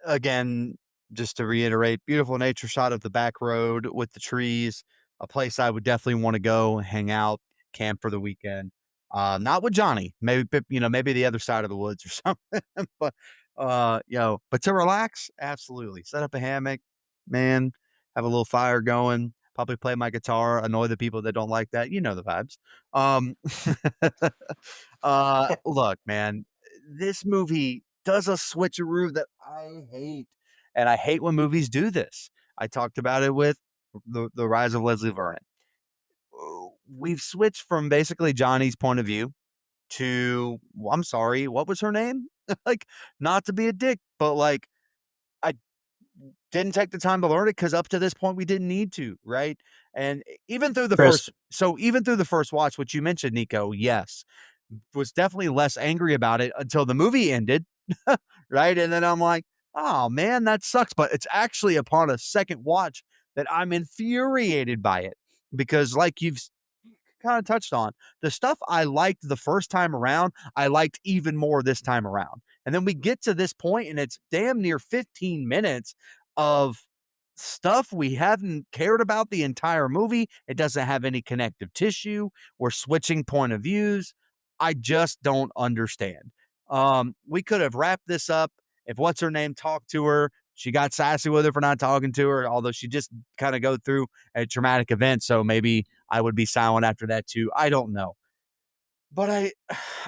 Again, just to reiterate, beautiful nature shot of the back road with the trees, a place I would definitely want to go hang out, camp for the weekend. Not with Johnny, maybe the other side of the woods or something. But but to relax, absolutely. Set up a hammock, man, have a little fire going, probably play my guitar, annoy the people that don't like that. You know the vibes. Look, man, this movie does a switcheroo that I hate. And I hate when movies do this. I talked about it with the Rise of Leslie Vernon. We've switched from basically Johnny's point of view to, I'm sorry, what was her name? Like, not to be a dick, but like, I didn't take the time to learn it because up to this point we didn't need to, right? And even through the first watch, which you mentioned, Nico, yes, was definitely less angry about it until the movie ended, right? And then I'm like, oh man, that sucks. But it's actually upon a second watch that I'm infuriated by it because, like you've kind of touched on, the stuff I liked the first time around, I liked even more this time around. And then we get to this point and it's damn near 15 minutes of stuff we haven't cared about the entire movie. It doesn't have any connective tissue. We're switching point of views. I just don't understand. We could have wrapped this up if what's her name talked to her. She got sassy with her for not talking to her, although she just kind of go through a traumatic event. So maybe I would be silent after that too. I don't know. But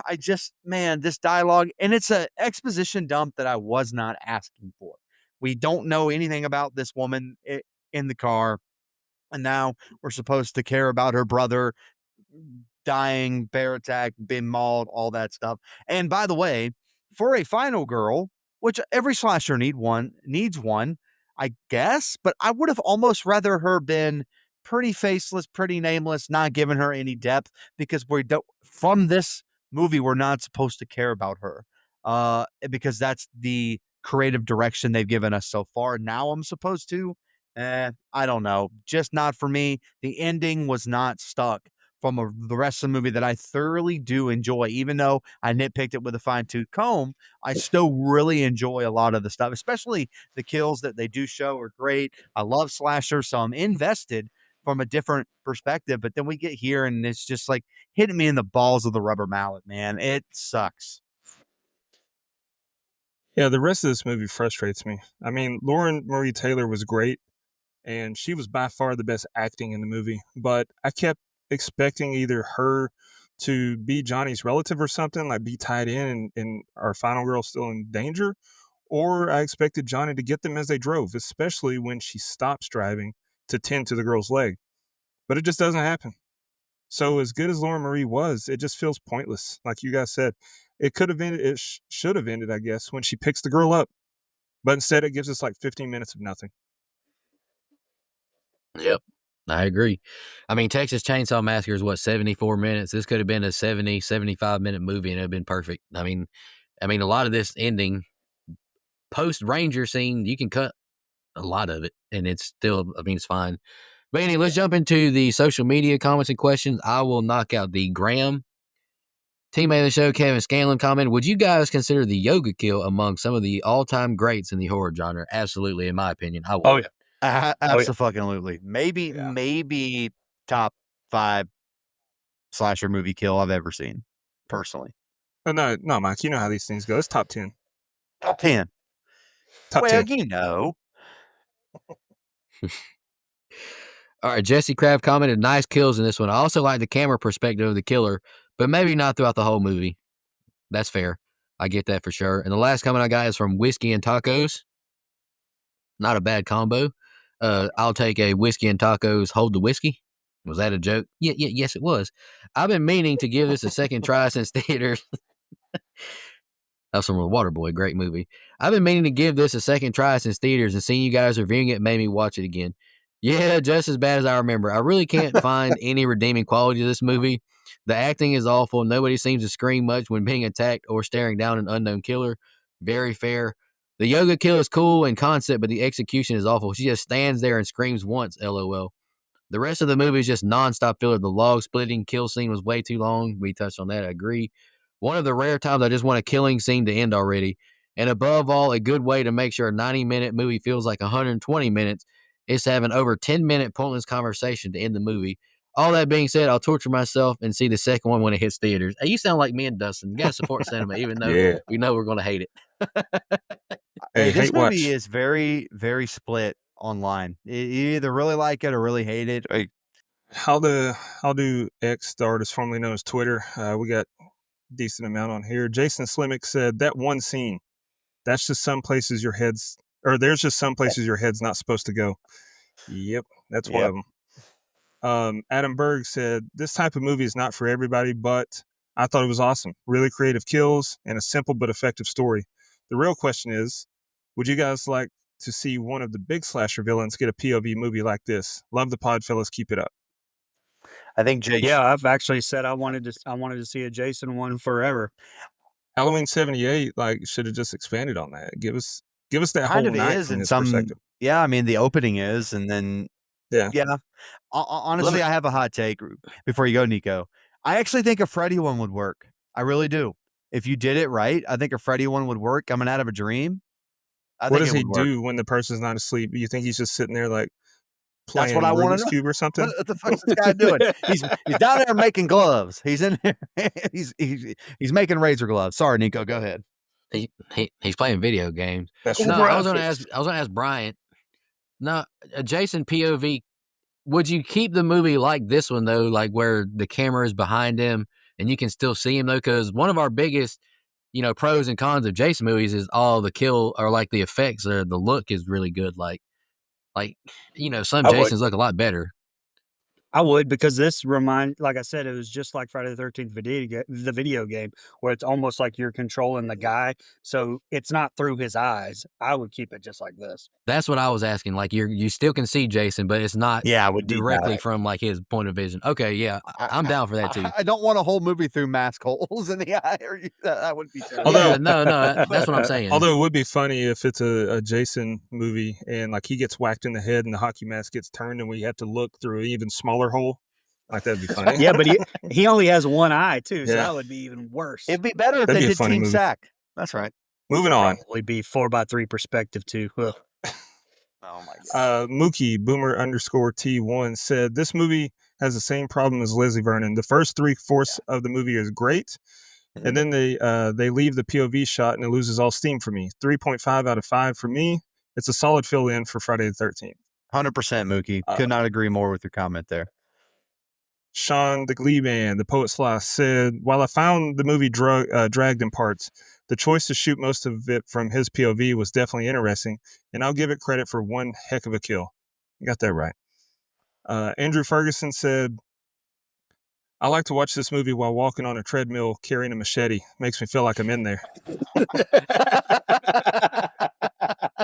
I just, man, this dialogue, and it's an exposition dump that I was not asking for. We don't know anything about this woman in the car. And now we're supposed to care about her brother dying, bear attack, being mauled, all that stuff. And by the way, for a final girl, which every slasher needs one, I guess, but I would have almost rather her been pretty faceless, pretty nameless, not giving her any depth, because from this movie, we're not supposed to care about her, because that's the creative direction they've given us so far. Now I'm supposed to, I don't know, just not for me. The ending was not stuck from the rest of the movie that I thoroughly do enjoy. Even though I nitpicked it with a fine-tooth comb, I still really enjoy a lot of the stuff, especially the kills that they do show are great. I love slasher, so I'm invested from a different perspective. But then we get here and it's just like hitting me in the balls with the rubber mallet, man. It sucks. Yeah, the rest of this movie frustrates me. I mean, Lauren Marie Taylor was great, and she was by far the best acting in the movie. But I kept expecting either her to be Johnny's relative or something, like be tied in and our final girl still in danger, or I expected Johnny to get them as they drove, especially when she stops driving to tend to the girl's leg. But it just doesn't happen. So as good as Lauren Marie was, it just feels pointless. Like you guys said, it could have ended, should have ended, I guess, when she picks the girl up. But instead, it gives us like 15 minutes of nothing. Yep, I agree. I mean, Texas Chainsaw Massacre is, 74 minutes? This could have been a 70, 75-minute movie, and it would have been perfect. I mean, a lot of this ending, post-Ranger scene, you can cut a lot of it, and it's still, it's fine. But anyway, let's jump into the social media comments and questions. I will knock out the Graham. Teammate of the show, Kevin Scanlon, commented, would you guys consider the yoga kill among some of the all-time greats in the horror genre? Absolutely, in my opinion. I would. Oh, yeah. Absolutely. Maybe top 5 slasher movie kill I've ever seen, personally. No, Mike, you know how these things go. It's top 10. Top 10. Top well, 10. you know. All right, Jesse Crabb commented, nice kills in this one. I also like the camera perspective of the killer, but maybe not throughout the whole movie. That's fair. I get that for sure. And the last comment I got is from Whiskey and Tacos. Not a bad combo. I'll take a whiskey and tacos, hold the whiskey. Was that a joke? Yes, it was. I've been meaning to give this a second try since theaters. That's from The Waterboy, great movie. I've been meaning to give this a second try since theaters, and seeing you guys reviewing it made me watch it again. Yeah, just as bad as I remember. I really can't find any redeeming quality to this movie. The acting is awful. Nobody seems to scream much when being attacked or staring down an unknown killer. Very fair. The yoga kill is cool in concept, but the execution is awful. She just stands there and screams once, LOL. The rest of the movie is just nonstop filler. The log splitting kill scene was way too long. We touched on that, I agree. One of the rare times I just want a killing scene to end already. And above all, a good way to make sure a 90-minute movie feels like 120 minutes is to have an over 10-minute pointless conversation to end the movie. All that being said, I'll torture myself and see the second one when it hits theaters. Hey, you sound like me and Dustin. You got to support cinema, even though we know we're going to hate it. Hey, this hate movie watch. is very, very split online. You either really like it or really hate it. How do X, the artist formerly known as Twitter? We got a decent amount on here. Jason Slimick said that one scene. That's just some places your head's, or there's just some places your head's not supposed to go. Yep, that's one of them. Adam Berg said this type of movie is not for everybody, but I thought it was awesome. Really creative kills and a simple but effective story. The real question is, would you guys like to see one of the big slasher villains get a POV movie like this? Love the pod, fellas. Keep it up. I think Jake. Yeah, I've actually said I wanted to see a Jason one forever. Halloween 78 should have just expanded on that. Give us that kind whole of night is from in his some. perspective. Yeah, I mean the opening is, and then Yeah. Honestly, I have a hot take before you go, Nico. I actually think a Freddy one would work. I really do. If you did it right, I think a Freddy one would work. Coming out of a dream. What does he do when the person's not asleep? You think he's just sitting there like playing That's what I want Rubik's to know. Cube or something? What the fuck's this guy doing? He's down there making gloves. He's in there. he's making razor gloves. Sorry, Nico. Go ahead. He's playing video games. That's No, right. I was gonna ask Bryant. No, a Jason POV. Would you keep the movie like this one though, like where the camera is behind him and you can still see him though? Because one of our biggest, pros and cons of Jason movies is all the kill or like the effects or the look is really good. Like some Jasons look a lot better. I would, because this like I said, it was just like Friday the 13th the video game, where it's almost like you're controlling the guy, so it's not through his eyes. I would keep it just like this. That's what I was asking. Like you still can see Jason, but it's not directly from like his point of vision. Okay, yeah, I'm down for that too. I don't want a whole movie through mask holes in the eye. That would be terrible. Although, no, that's what I'm saying. Although it would be funny if it's a Jason movie and like he gets whacked in the head and the hockey mask gets turned and we have to look through an even smaller hole. Like that'd be funny. Yeah, but he only has one eye too, so that would be even worse. It'd be better if they did Team Sack. That's right. Moving on. Probably be 4x3 perspective too. Ugh. Oh my god. Mookie Boomer_T1 said this movie has the same problem as Leslie Vernon. The first 3/4 of the movie is great, and then they leave the POV shot and it loses all steam for me. 3.5 out of 5 for me. It's a solid fill-in for Friday the 13th. 100% Mookie. Could not agree more with your comment there. Sean the Glee Man, the Poet Sloth, said, while I found the movie dragged in parts, the choice to shoot most of it from his POV was definitely interesting, and I'll give it credit for one heck of a kill. You got that right. Andrew Ferguson said, I like to watch this movie while walking on a treadmill carrying a machete. Makes me feel like I'm in there.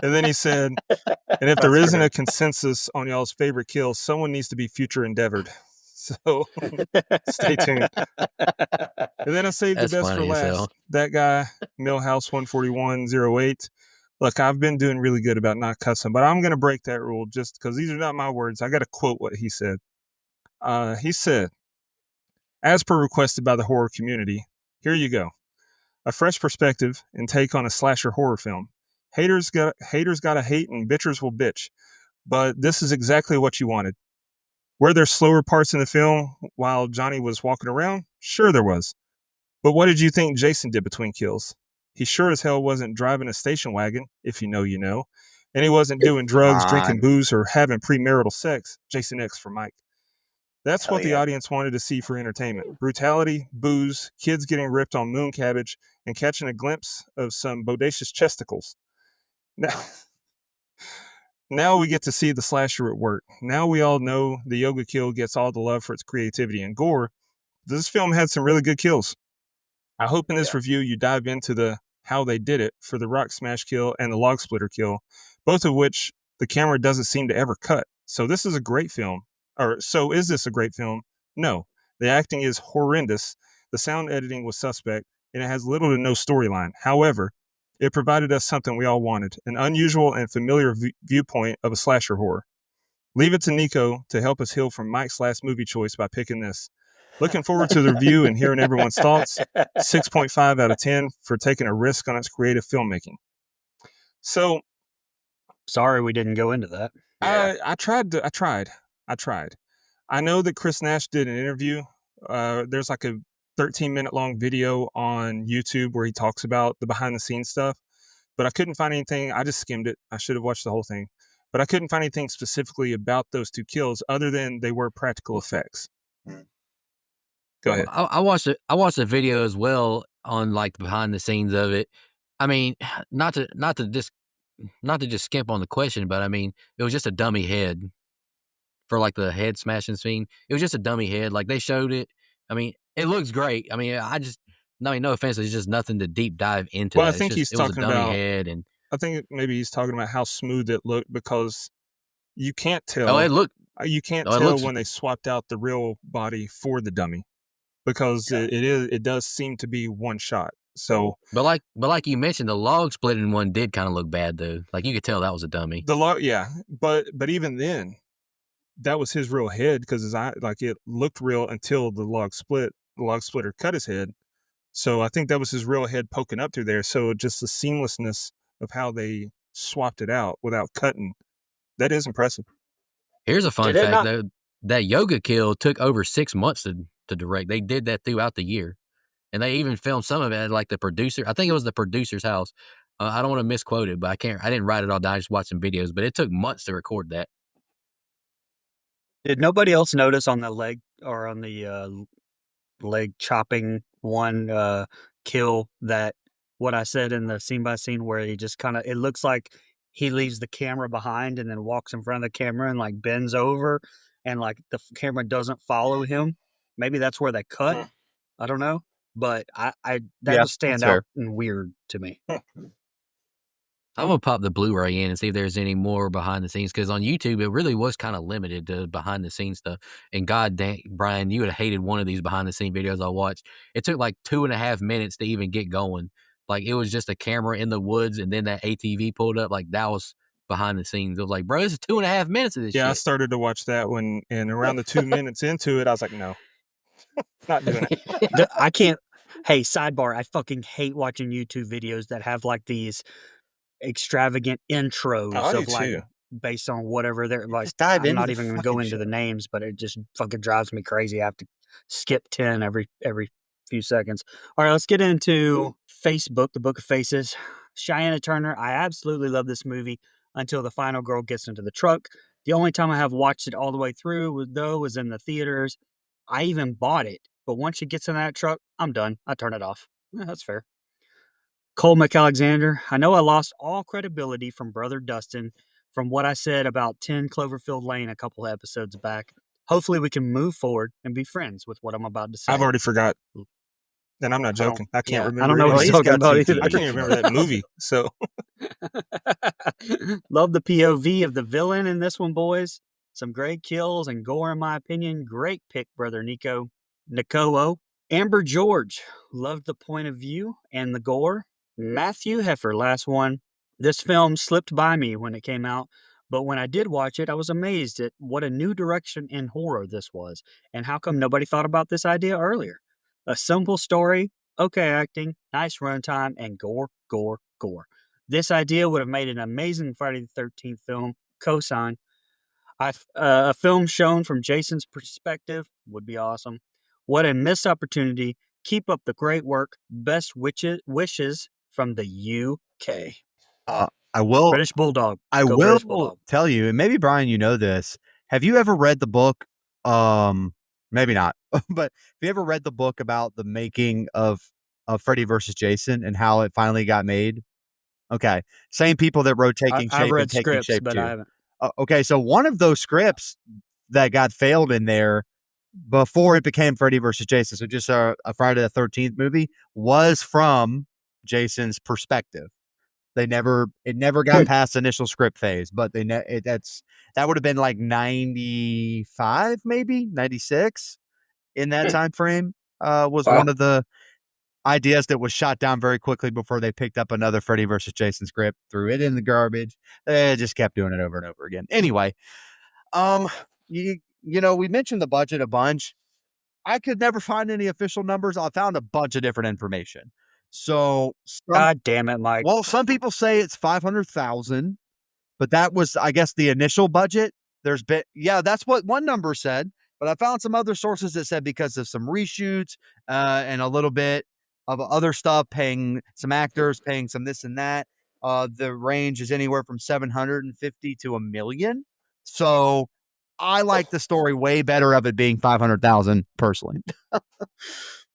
And then he said, and if there isn't a consensus on y'all's favorite kill, someone needs to be future endeavored. So stay tuned. And then I saved the best for last. That guy, Millhouse 14108. Look, I've been doing really good about not cussing, but I'm going to break that rule just because these are not my words. I got to quote what he said. He said, as per requested by the horror community, here you go. A fresh perspective and take on a slasher horror film. Haters gotta hate and bitchers will bitch. But this is exactly what you wanted. Were there slower parts in the film while Johnny was walking around? Sure there was. But what did you think Jason did between kills? He sure as hell wasn't driving a station wagon, if you know, you know. And he wasn't doing drugs, on. drinking booze, or having premarital sex. Jason X for Mike. That's Hell what the yeah. audience wanted to see for entertainment. Brutality, booze, kids getting ripped on moon cabbage, and catching a glimpse of some bodacious chesticles. Now we get to see the slasher at work. Now we all know the Yoga Kill gets all the love for its creativity and gore. This film had some really good kills. I hope in this review you dive into the how they did it for the rock smash kill and the log splitter kill, both of which the camera doesn't seem to ever cut. So this is a great film. Or so is this a great film? No. The acting is horrendous. The sound editing was suspect, and it has little to no storyline. However, it provided us something we all wanted, an unusual and familiar viewpoint of a slasher horror. Leave it to Nico to help us heal from Mike's last movie choice by picking this. Looking forward to the review and hearing everyone's thoughts. 6.5 out of 10 for taking a risk on its creative filmmaking. So, Sorry we didn't go into that. I tried. I know that Chris Nash did an interview. There's like a 13-minute long video on YouTube where he talks about the behind the scenes stuff, but I couldn't find anything. I just skimmed it. I should have watched the whole thing, but I couldn't find anything specifically about those two kills other than they were practical effects. Go ahead. I watched it. I watched a video as well on like behind the scenes of it. I mean, not to just skimp on the question, but I mean, it was just a dummy head for like the head smashing scene. It was just a dummy head. Like they showed it. I mean, it looks great. I mean, no offense. It's just nothing to deep dive into. Well, that. I think he's it was talking a dummy about head, and I think maybe he's talking about how smooth it looked because you can't tell. oh, it looked. You can't Oh, it tell looks- when they swapped out the real body for the dummy because it does seem to be one shot. So, But like you mentioned, the log splitting one did kind of look bad though. Like you could tell that was a dummy. but even then, that was his real head because his eye, like it looked real until the log splitter cut his head. So I think that was his real head poking up through there. So just the seamlessness of how they swapped it out without cutting, that is impressive. Here's a fun Did it fact not- though: that Yoga Kill took over 6 months to direct. They did that throughout the year, and they even filmed some of it at like the producer. I think it was the producer's house. I don't want to misquote it, but I didn't write it all down. I just watched some videos, but it took months to record that. Did nobody else notice on the leg or on the leg chopping one kill that what I said in the scene by scene where he just kind of, it looks like he leaves the camera behind and then walks in front of the camera and like bends over and like the camera doesn't follow him. Maybe that's where they cut. I don't know, but that Yeah, would stand that's out fair. and weird to me. I'm gonna pop the Blu-ray in and see if there's any more behind the scenes because on YouTube it really was kind of limited to behind the scenes stuff. And god dang, Brian, you would have hated one of these behind the scene videos I watched. It took like 2.5 minutes to even get going. Like it was just a camera in the woods and then that ATV pulled up. Like that was behind the scenes. It was like, bro, this is 2.5 minutes of this Yeah, I shit. started to watch that and around the 2 minutes into it, I was like, no, not doing it. I can't. Hey, sidebar. I fucking hate watching YouTube videos that have like these extravagant intros Oh, I do of like too. based on whatever they're like. Just dive I'm into not the even going to go fucking into the show. names, but it just fucking drives me crazy. I have to skip 10 every few seconds. All right, let's get into Facebook, the Book of Faces. Cheyenne Turner. I absolutely love this movie until the final girl gets into the truck. The only time I have watched it all the way through was in the theaters. I even bought it, but once she gets in that truck, I'm done. I turn it off. Yeah, that's fair. Cole McAlexander. I know I lost all credibility from Brother Dustin from what I said about 10 Cloverfield Lane a couple episodes back. Hopefully we can move forward and be friends with what I'm about to say. I've already forgot. And I'm not joking. I can't remember. I don't know what anything. he's talking about either. I can't even remember that movie. So Love the POV of the villain in this one, boys. Some great kills and gore, in my opinion. Great pick, Brother Nico. Nicoo. Amber George. Loved the point of view and the gore. Matthew Heffer, last one. This film slipped by me when it came out, but when I did watch it, I was amazed at what a new direction in horror this was, and how come nobody thought about this idea earlier. A simple story, okay acting, nice runtime, and gore, gore, gore. This idea would have made an amazing Friday the 13th film. Cosign. A film shown from Jason's perspective would be awesome. What a missed opportunity. Keep up the great work. Best wishes from the UK. I will. British Bulldog. I Go will British Bulldog. tell you, and maybe Brian, you know this. Have you ever read the book? Maybe not, but have you ever read the book about the making of Freddy versus Jason and how it finally got made? Okay, same people that wrote Taking I've Shape read and Taking scripts, Shape but 2. I haven't. Okay, so one of those scripts that got failed in there before it became Freddy versus Jason, so just a Friday the 13th movie, was from Jason's perspective. It never got past initial script phase, but that would have been like 95, maybe 96 in that time frame. Was Wow. one of the ideas that was shot down very quickly before they picked up another Freddy versus Jason script, threw it in the garbage. They just kept doing it over and over again. Anyway, you know, we mentioned the budget a bunch. I could never find any official numbers. I found a bunch of different information. So God damn it, Mike. well, some people say it's 500,000, but that was, I guess, the initial budget. There's been, yeah, that's what one number said, but I found some other sources that said because of some reshoots and a little bit of other stuff, paying some actors, paying some this and that. The range is anywhere from 750 to $1 million. So I like the story way better of it being 500,000 personally.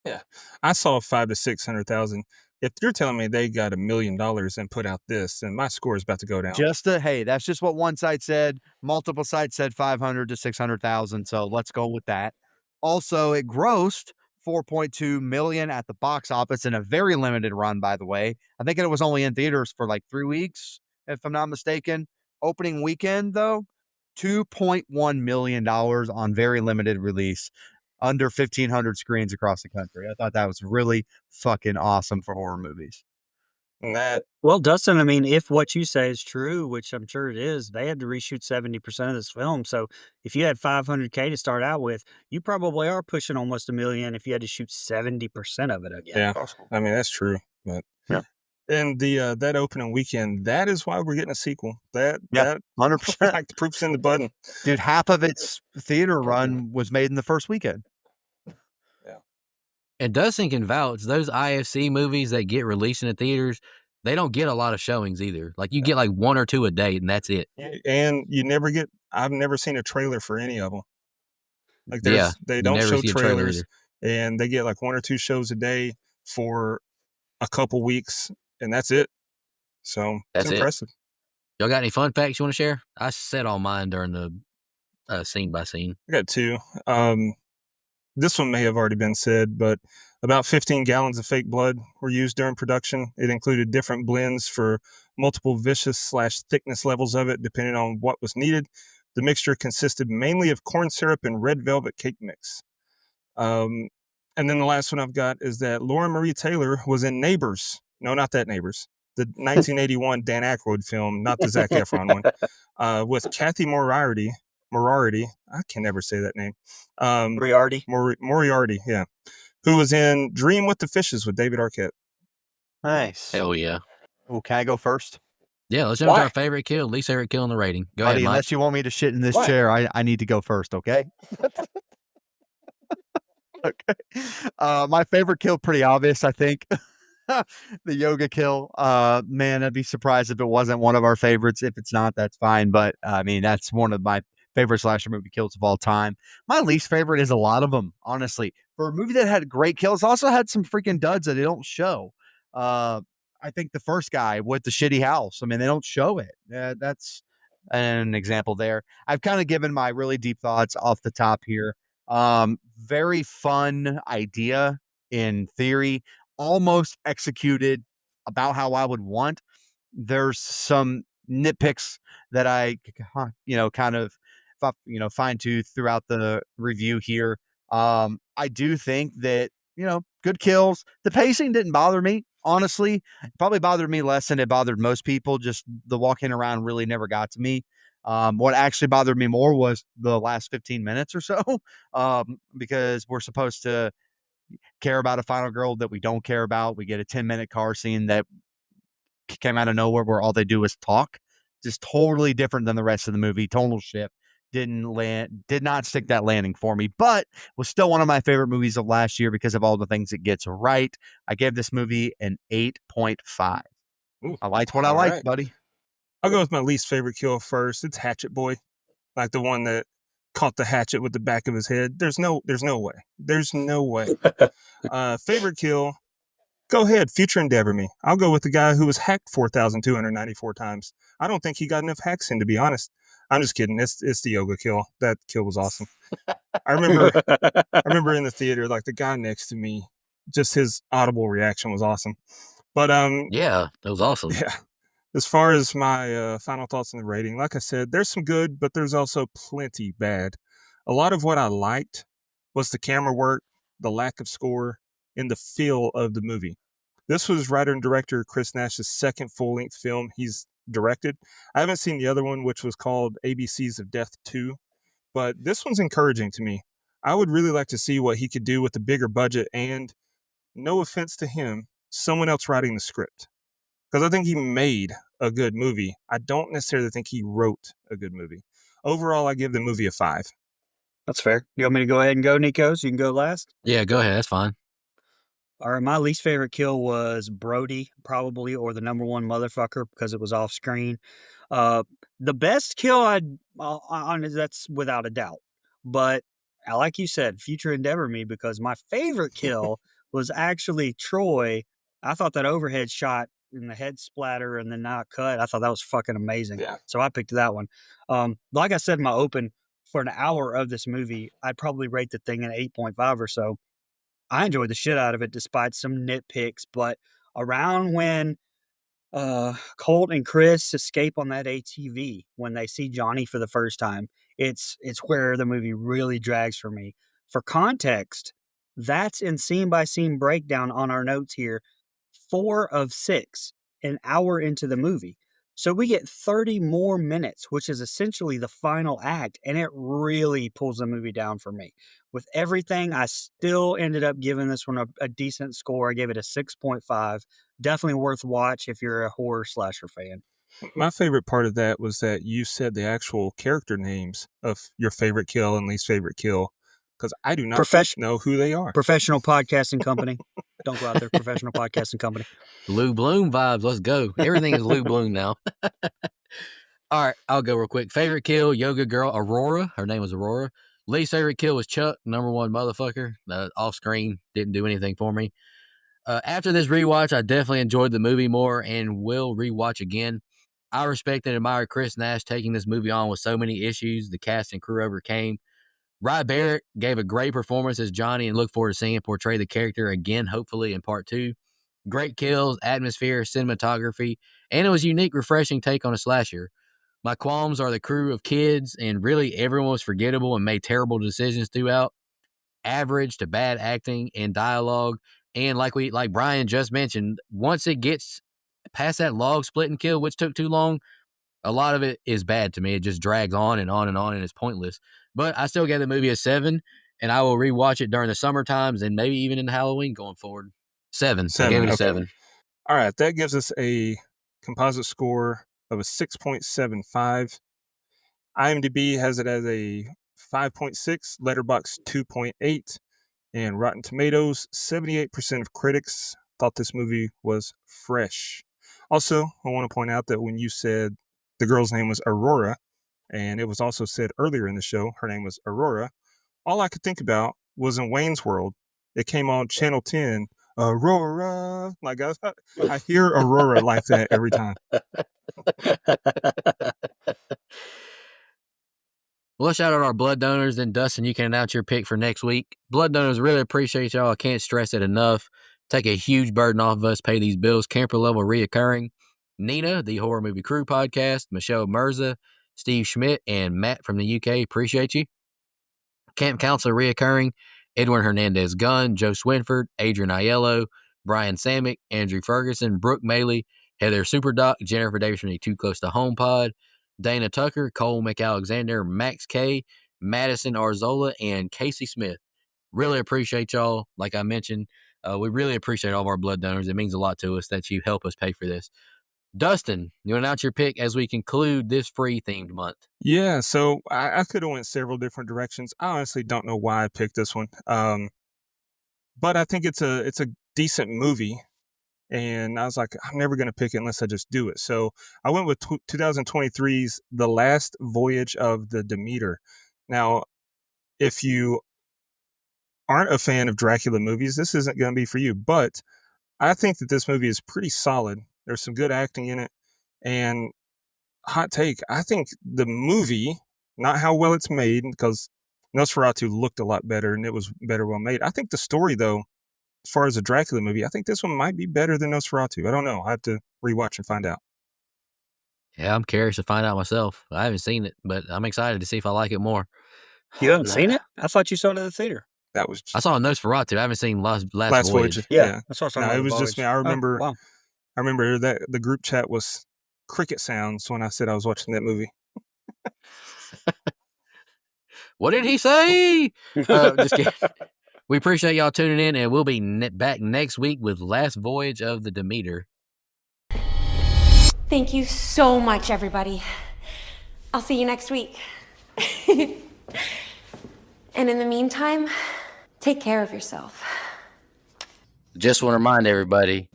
Yeah, I saw 500,000 to 600,000. If you're telling me they got $1 million and put out this, then my score is about to go down. Hey, that's just what one site said. Multiple sites said 500 to 600,000. So let's go with that. Also, it grossed 4.2 million at the box office in a very limited run, by the way. I think it was only in theaters for like 3 weeks, if I'm not mistaken. Opening weekend, though, $2.1 million on very limited release, under 1,500 screens across the country. I thought that was really fucking awesome for horror movies. And that, Well, Dustin, I mean, if what you say is true, which I'm sure it is, they had to reshoot 70% of this film. So if you had 500K to start out with, you probably are pushing almost $1 million if you had to shoot 70% of it again. yeah, I mean, that's true. But Yeah. And the that opening weekend, that is why we're getting a sequel. That 100%. like the proof's in the pudding. Dude, half of its theater run was made in the first weekend. And Dustin can vouch, those IFC movies that get released in the theaters, they don't get a lot of showings either. Like you get like 1 or 2 a day, and that's it. And I've never seen a trailer for any of them. Like Yeah, they you don't never show see a trailer trailers, either. and they get like 1 or 2 shows a day for a couple weeks, and that's it. So That's it's it. impressive. Y'all got any fun facts you want to share? I said all mine during the scene by scene. I got 2. This one may have already been said, but about 15 gallons of fake blood were used during production. It included different blends for multiple viscous/thickness levels of it, depending on what was needed. The mixture consisted mainly of corn syrup and red velvet cake mix. And then the last one I've got is that Lauren Marie Taylor was in Neighbors. No, not that Neighbors. The 1981 Dan Aykroyd film, not the Zac Efron one, with Kathy Moriarty. I can never say that name. Moriarty. Moriarty, yeah. Who was in Dream with the Fishes with David Arquette. Nice. Hell yeah. Oh, can I go first? Yeah, let's jump to Why? our favorite kill, least favorite kill in the rating. Go Buddy, ahead, Mike. unless you want me to shit in this Why? chair, I need to go first, okay? Okay. My favorite kill, pretty obvious, I think. The yoga kill. Man, I'd be surprised if it wasn't one of our favorites. If it's not, that's fine. But I mean, that's one of my favorite slasher movie kills of all time. My least favorite is a lot of them, honestly. For a movie that had great kills, also had some freaking duds that they don't show. I think the first guy with the shitty house. I mean, they don't show it. That's an example there. I've kind of given my really deep thoughts off the top here. Very fun idea in theory, almost executed about how I would want. There's some nitpicks that I, kind of, fine tooth throughout the review here. I do think that, good kills. The pacing didn't bother me, honestly. It probably bothered me less than it bothered most people. Just the walking around really never got to me. What actually bothered me more was the last 15 minutes or so, because we're supposed to care about a final girl that we don't care about. We get a 10-minute car scene that came out of nowhere where all they do is talk. Just totally different than the rest of the movie. Tonal shift. Did not stick that landing for me, but was still one of my favorite movies of last year because of all the things it gets right. I gave this movie an 8.5. Ooh, I liked what I all liked, right. buddy. I'll go with my least favorite kill first. It's Hatchet Boy, like the one that caught the hatchet with the back of his head. There's no way. There's no way. Favorite kill. Go ahead, future endeavor me. I'll go with the guy who was hacked 4,294 times. I don't think he got enough hacks in, to be honest. I'm just kidding. It's the yoga kill. That kill was awesome. I remember in the theater, like the guy next to me, just his audible reaction was awesome. But Yeah, that was awesome. yeah. As far as my final thoughts on the rating, like I said, there's some good, but there's also plenty bad. A lot of what I liked was the camera work, the lack of score, and the feel of the movie. This was writer and director Chris Nash's second full-length film he's directed. I haven't seen the other one, which was called ABCs of Death 2, but this one's encouraging to me. I would really like to see what he could do with a bigger budget and, no offense to him, someone else writing the script. Because I think he made a good movie. I don't necessarily think he wrote a good movie. Overall, I give the movie a 5. That's fair. You want me to go ahead and go, Nico, so you can go last? Yeah, go ahead. That's fine. All right, my least favorite kill was Brody, probably, or the number one motherfucker, because it was off screen. The best kill that's without a doubt. But like you said, future endeavor me, because my favorite kill was actually Troy. I thought that overhead shot in the head splatter and then not cut, I thought that was fucking amazing. Yeah. So I picked that one. Like I said in my open, for an hour of this movie, I'd probably rate the thing an 8.5 or so. I enjoyed the shit out of it despite some nitpicks, but around when Colt and Chris escape on that ATV, when they see Johnny for the first time, it's where the movie really drags for me. For context, that's in scene-by-scene breakdown on our notes here, 4 of 6, an hour into the movie. So we get 30 more minutes, which is essentially the final act, and it really pulls the movie down for me. With everything, I still ended up giving this one a decent score. I gave it a 6.5. Definitely worth watch if you're a horror slasher fan. My favorite part of that was that you said the actual character names of your favorite kill and least favorite kill, because I do not know who they are. Professional podcasting company. Don't go out there. Professional podcasting company. Lou Bloom vibes. Let's go. Everything is Lou Bloom now. All right, I'll go real quick. Favorite kill, yoga girl, Aurora. Her name was Aurora. Least favorite kill was Chuck, number one motherfucker. Off screen, didn't do anything for me. After this rewatch, I definitely enjoyed the movie more and will rewatch again. I respect and admire Chris Nash taking this movie on with so many issues the cast and crew overcame. Rye Barrett gave a great performance as Johnny and look forward to seeing him portray the character again, hopefully in part 2. Great kills, atmosphere, cinematography, and it was a unique, refreshing take on a slasher. My qualms are the crew of kids, and really everyone was forgettable and made terrible decisions throughout. Average to bad acting and dialogue. And like Brian just mentioned, once it gets past that log split and kill, which took too long, a lot of it is bad to me. It just drags on and on and on, and it's pointless. But I still gave the movie a 7, and I will rewatch it during the summer times and maybe even in Halloween going forward. 7. I gave it a 7. All right, that gives us a composite score of a 6.75. IMDb has it as a 5.6, Letterboxd 2.8, and Rotten Tomatoes, 78% of critics thought this movie was fresh. Also, I want to point out that when you said the girl's name was Aurora, and it was also said earlier in the show her name was Aurora, all I could think about was in Wayne's World. It came on Channel 10, Aurora. Like I hear Aurora like that every time. Well, let's shout out our blood donors. Then, Dustin, you can announce your pick for next week. Blood donors, really appreciate y'all. I can't stress it enough. Take a huge burden off of us, pay these bills. Camper level reoccurring. Nina, the Horror Movie Crew podcast. Michelle Mirza, Steve Schmidt, and Matt from the UK. Appreciate you. Camp counselor reoccurring. Edwin Hernandez Gunn, Joe Swinford, Adrian Aiello, Brian Samick, Andrew Ferguson, Brooke Maley, Heather Superdoc, Jennifer Davis from the Too Close to Home Pod, Dana Tucker, Cole McAlexander, Max K, Madison Arzola, and Casey Smith. Really appreciate y'all. Like I mentioned, we really appreciate all of our blood donors. It means a lot to us that you help us pay for this. Dustin, you announce your pick as we conclude this free-themed month. Yeah, so I could have went several different directions. I honestly don't know why I picked this one. But I think it's a decent movie. And I was like, I'm never going to pick it unless I just do it. So I went with 2023's The Last Voyage of the Demeter. Now, if you aren't a fan of Dracula movies, this isn't going to be for you. But I think that this movie is pretty solid. There's some good acting in it. And hot take, I think the movie, not how well it's made, because Nosferatu looked a lot better and it was better well made. I think the story, though, as far as a Dracula movie, I think this one might be better than Nosferatu. I don't know. I have to rewatch and find out. Yeah, I'm curious to find out myself. I haven't seen it, but I'm excited to see if I like it more. You haven't seen it? I thought you saw it at the theater. That was I saw Nosferatu. I haven't seen Last Voyage. Yeah. That's what I No, it was just me. I remember. wow. I remember that the group chat was cricket sounds when I said I was watching that movie. What did he say? Just kidding. We appreciate y'all tuning in, and we'll be back next week with Last Voyage of the Demeter. Thank you so much, everybody. I'll see you next week. And in the meantime, take care of yourself. Just want to remind everybody,